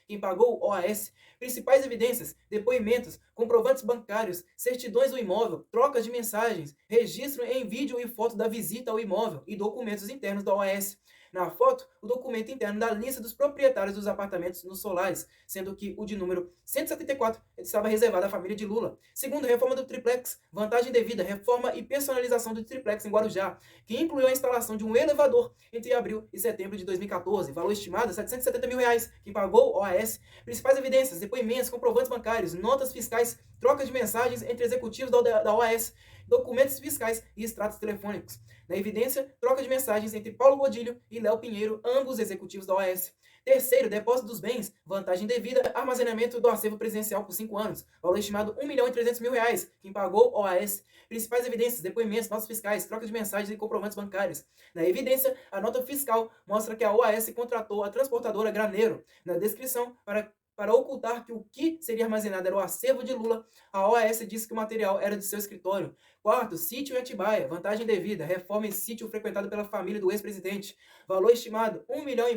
Quem pagou, OAS. Principais evidências, depoimentos, comprovantes bancários, certidões do imóvel, trocas de mensagens, registro em vídeo e foto da visita ao imóvel e documentos internos da OAS. Na foto, o documento interno da lista dos proprietários dos apartamentos nos Solares, sendo que o de número 174 estava reservado à família de Lula. Segundo, reforma do triplex, vantagem devida, reforma e personalização do triplex em Guarujá, que incluiu a instalação de um elevador entre abril e setembro de 2014, valor estimado R$ 770 mil, quem pagou OAS. Principais evidências, depoimentos, comprovantes bancários, notas fiscais, trocas de mensagens entre executivos da OAS, documentos fiscais e extratos telefônicos. Na evidência, troca de mensagens entre Paulo Godilho e Léo Pinheiro, ambos executivos da OAS. Terceiro, depósito dos bens, vantagem devida, armazenamento do acervo presidencial por 5 anos, valor estimado R$ 1.300.000, quem pagou OAS. Principais evidências, depoimentos, notas fiscais, troca de mensagens e comprovantes bancários. Na evidência, a nota fiscal mostra que a OAS contratou a transportadora Graneiro. Na descrição, para ocultar que o que seria armazenado era o acervo de Lula, a OAS disse que o material era de seu escritório. Quarto, sítio em Atibaia, vantagem devida, reforma em sítio frequentado pela família do ex-presidente. Valor estimado, R$ 1,5 milhão.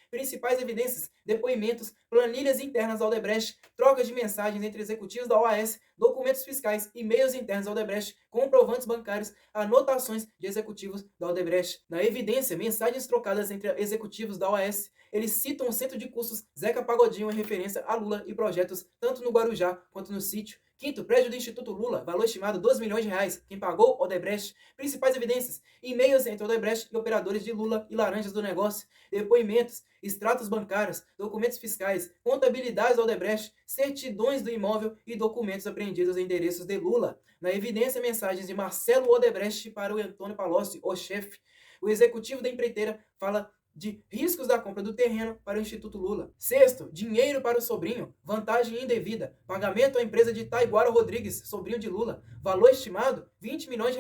Principais evidências, depoimentos, planilhas internas da Odebrecht, trocas de mensagens entre executivos da OAS, documentos fiscais, e-mails internos da Odebrecht, comprovantes bancários, anotações de executivos da Odebrecht. Na evidência, mensagens trocadas entre executivos da OAS. Eles citam o centro de cursos Zeca Pagodinho em referência a Lula e projetos tanto no Guarujá quanto no sítio. Quinto, prédio do Instituto Lula, valor estimado R$ 12 milhões. Quem pagou? Odebrecht. Principais evidências, e-mails entre Odebrecht e operadores de Lula e laranjas do negócio, depoimentos, extratos bancários, documentos fiscais, contabilidades da Odebrecht, certidões do imóvel e documentos apreendidos em endereços de Lula. Na evidência, mensagens de Marcelo Odebrecht para o Antônio Palocci, o chefe. O executivo da empreiteira fala de riscos da compra do terreno para o Instituto Lula. Sexto, dinheiro para o sobrinho, vantagem indevida, pagamento à empresa de Taiguara Rodrigues, sobrinho de Lula, valor estimado R$ 20 milhões.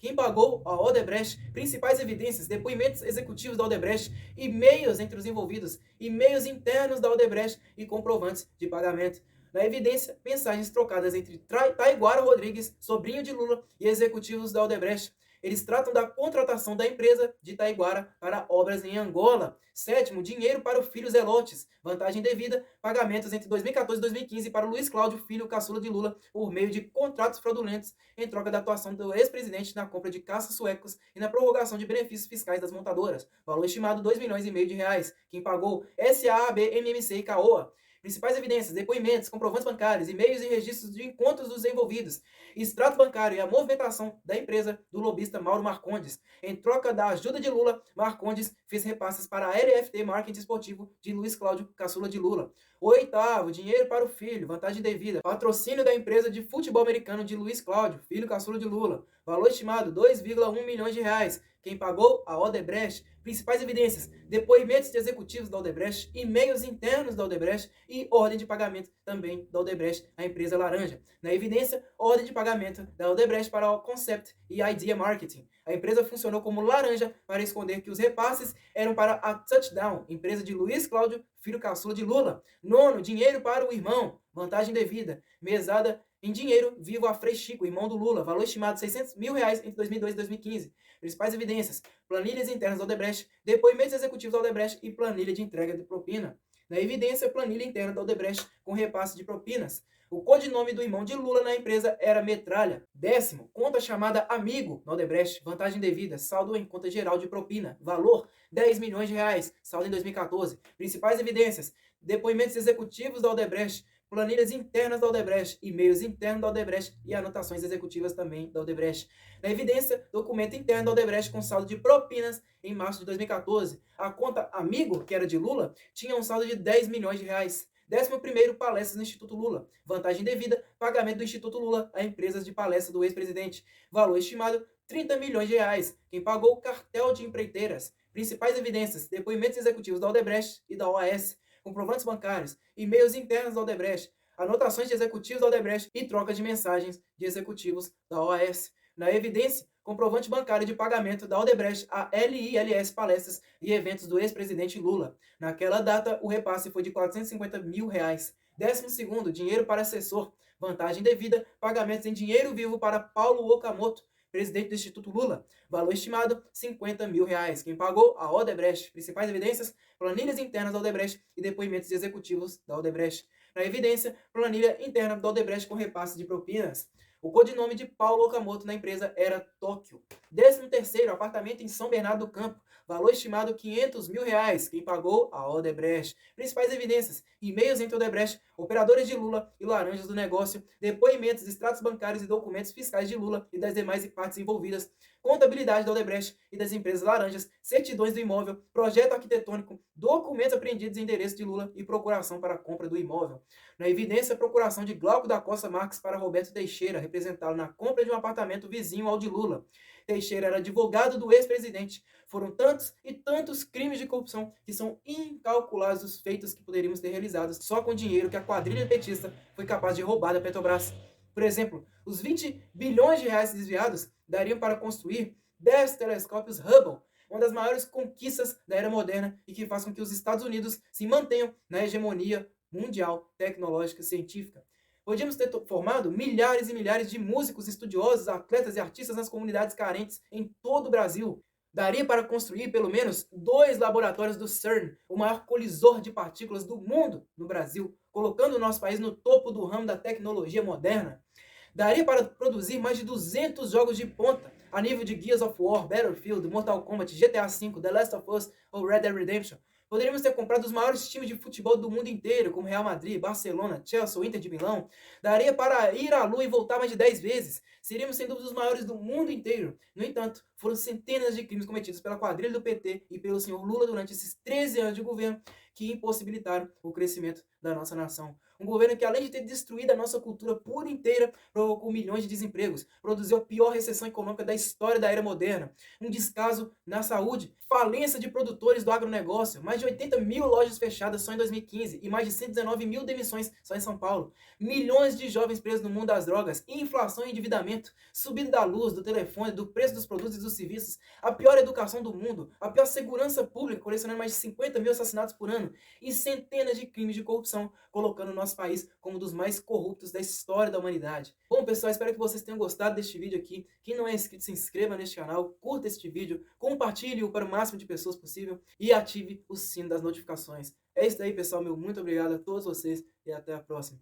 Quem pagou? A Odebrecht. Principais evidências, depoimentos executivos da Odebrecht, e-mails entre os envolvidos, e-mails internos da Odebrecht e comprovantes de pagamento. Na evidência, mensagens trocadas entre Taiguara Rodrigues, sobrinho de Lula, e executivos da Odebrecht. Eles tratam da contratação da empresa de Taiguara para obras em Angola. Sétimo, dinheiro para o filho Zelotes. Vantagem devida, pagamentos entre 2014 e 2015 para Luiz Cláudio, filho caçula de Lula, por meio de contratos fraudulentos em troca da atuação do ex-presidente na compra de caças suecos e na prorrogação de benefícios fiscais das montadoras. Valor estimado R$ 2,5 milhões. Quem pagou? SAAB, MMC e CAOA. Principais evidências, depoimentos, comprovantes bancários, e-mails e registros de encontros dos envolvidos, extrato bancário e a movimentação da empresa do lobista Mauro Marcondes. Em troca da ajuda de Lula, Marcondes fez repasses para a LFT Marketing Esportivo de Luiz Cláudio, caçula de Lula. Oitavo, dinheiro para o filho, vantagem devida, patrocínio da empresa de futebol americano de Luiz Cláudio, filho caçula de Lula. Valor estimado, R$ 2,1 milhões. Quem pagou? A Odebrecht. Principais evidências, depoimentos de executivos da Odebrecht, e-mails internos da Odebrecht e ordem de pagamento também da Odebrecht, a empresa laranja. Na evidência, ordem de pagamento da Odebrecht para o Concept e Idea Marketing. A empresa funcionou como laranja para esconder que os repasses eram para a Touchdown, empresa de Luiz Cláudio, filho caçula de Lula. Nono, dinheiro para o irmão, vantagem devida, mesada em dinheiro vivo a Frei Chico, irmão do Lula, valor estimado R$ 600 mil entre 2002 e 2015. Principais evidências, planilhas internas da Odebrecht, depoimentos executivos da Odebrecht e planilha de entrega de propina. Na evidência, planilha interna da Odebrecht com repasse de propinas. O codinome do irmão de Lula na empresa era Metralha. Décimo, conta chamada Amigo na Odebrecht, vantagem devida, saldo em conta geral de propina, valor R$ 10 milhões, saldo em 2014. Principais evidências, depoimentos executivos da Odebrecht, planilhas internas da Odebrecht, e-mails internos da Odebrecht e anotações executivas também da Odebrecht. Na evidência, documento interno da Odebrecht com saldo de propinas em março de 2014. A conta Amigo, que era de Lula, tinha um saldo de R$ 10 milhões. 11º, palestras no Instituto Lula. Vantagem devida, pagamento do Instituto Lula a empresas de palestra do ex-presidente. Valor estimado, R$ 30 milhões. Quem pagou? Cartel de empreiteiras. Principais evidências, depoimentos executivos da Odebrecht e da OAS, comprovantes bancários, e-mails internos da Odebrecht, anotações de executivos da Odebrecht e troca de mensagens de executivos da OAS. Na evidência, comprovante bancário de pagamento da Odebrecht a LILS palestras e eventos do ex-presidente Lula. Naquela data, o repasse foi de R$ 450 mil. 12º, dinheiro para assessor, vantagem devida, pagamentos em dinheiro vivo para Paulo Okamoto, presidente do Instituto Lula. Valor estimado, R$ 50 mil. Quem pagou? A Odebrecht. Principais evidências, planilhas internas da Odebrecht e depoimentos executivos da Odebrecht. Na evidência, planilha interna da Odebrecht com repasse de propinas. O codinome de Paulo Okamoto na empresa era Tóquio. 13º, apartamento em São Bernardo do Campo. Valor estimado R$500 mil. Quem pagou? A Odebrecht. Principais evidências: e-mails entre Odebrecht, operadores de Lula e laranjas do negócio, depoimentos, extratos bancários e documentos fiscais de Lula e das demais partes envolvidas, contabilidade da Odebrecht e das empresas laranjas, certidões do imóvel, projeto arquitetônico, documentos apreendidos em endereço de Lula e procuração para a compra do imóvel. Na evidência, a procuração de Glauco da Costa Marques para Roberto Teixeira, representá-lo na compra de um apartamento vizinho ao de Lula. Teixeira era advogado do ex-presidente. Foram tantos e tantos crimes de corrupção que são incalculáveis os feitos que poderíamos ter realizados só com dinheiro que a quadrilha petista foi capaz de roubar da Petrobras. Por exemplo, os 20 bilhões de reais desviados dariam para construir 10 telescópios Hubble, uma das maiores conquistas da era moderna e que faz com que os Estados Unidos se mantenham na hegemonia mundial tecnológica e científica. Podíamos ter formado milhares e milhares de músicos, estudiosos, atletas e artistas nas comunidades carentes em todo o Brasil. Daria para construir pelo menos 2 laboratórios do CERN, o maior colisor de partículas do mundo no Brasil, colocando o nosso país no topo do ramo da tecnologia moderna. Daria para produzir mais de 200 jogos de ponta, a nível de Gears of War, Battlefield, Mortal Kombat, GTA V, The Last of Us ou Red Dead Redemption. Poderíamos ter comprado os maiores times de futebol do mundo inteiro, como Real Madrid, Barcelona, Chelsea ou Inter de Milão. Daria para ir à Lua e voltar mais de 10 vezes. Seríamos, sem dúvida, os maiores do mundo inteiro. No entanto, foram centenas de crimes cometidos pela quadrilha do PT e pelo senhor Lula durante esses 13 anos de governo que impossibilitaram o crescimento da nossa nação. Um governo que, além de ter destruído a nossa cultura por inteira, provocou milhões de desempregos, produziu a pior recessão econômica da história da era moderna, um descaso na saúde, falência de produtores do agronegócio, mais de 80 mil lojas fechadas só em 2015 e mais de 119 mil demissões só em São Paulo, milhões de jovens presos no mundo das drogas, inflação e endividamento, subida da luz, do telefone, do preço dos produtos e dos serviços, a pior educação do mundo, a pior segurança pública, colecionando mais de 50 mil assassinatos por ano e centenas de crimes de corrupção, colocando o nosso país como um dos mais corruptos da história da humanidade. Bom, pessoal, espero que vocês tenham gostado deste vídeo aqui. Quem não é inscrito, se inscreva neste canal, curta este vídeo, compartilhe-o para o máximo de pessoas possível e ative o sino das notificações. É isso aí, pessoal. Meu muito obrigado a todos vocês e até a próxima.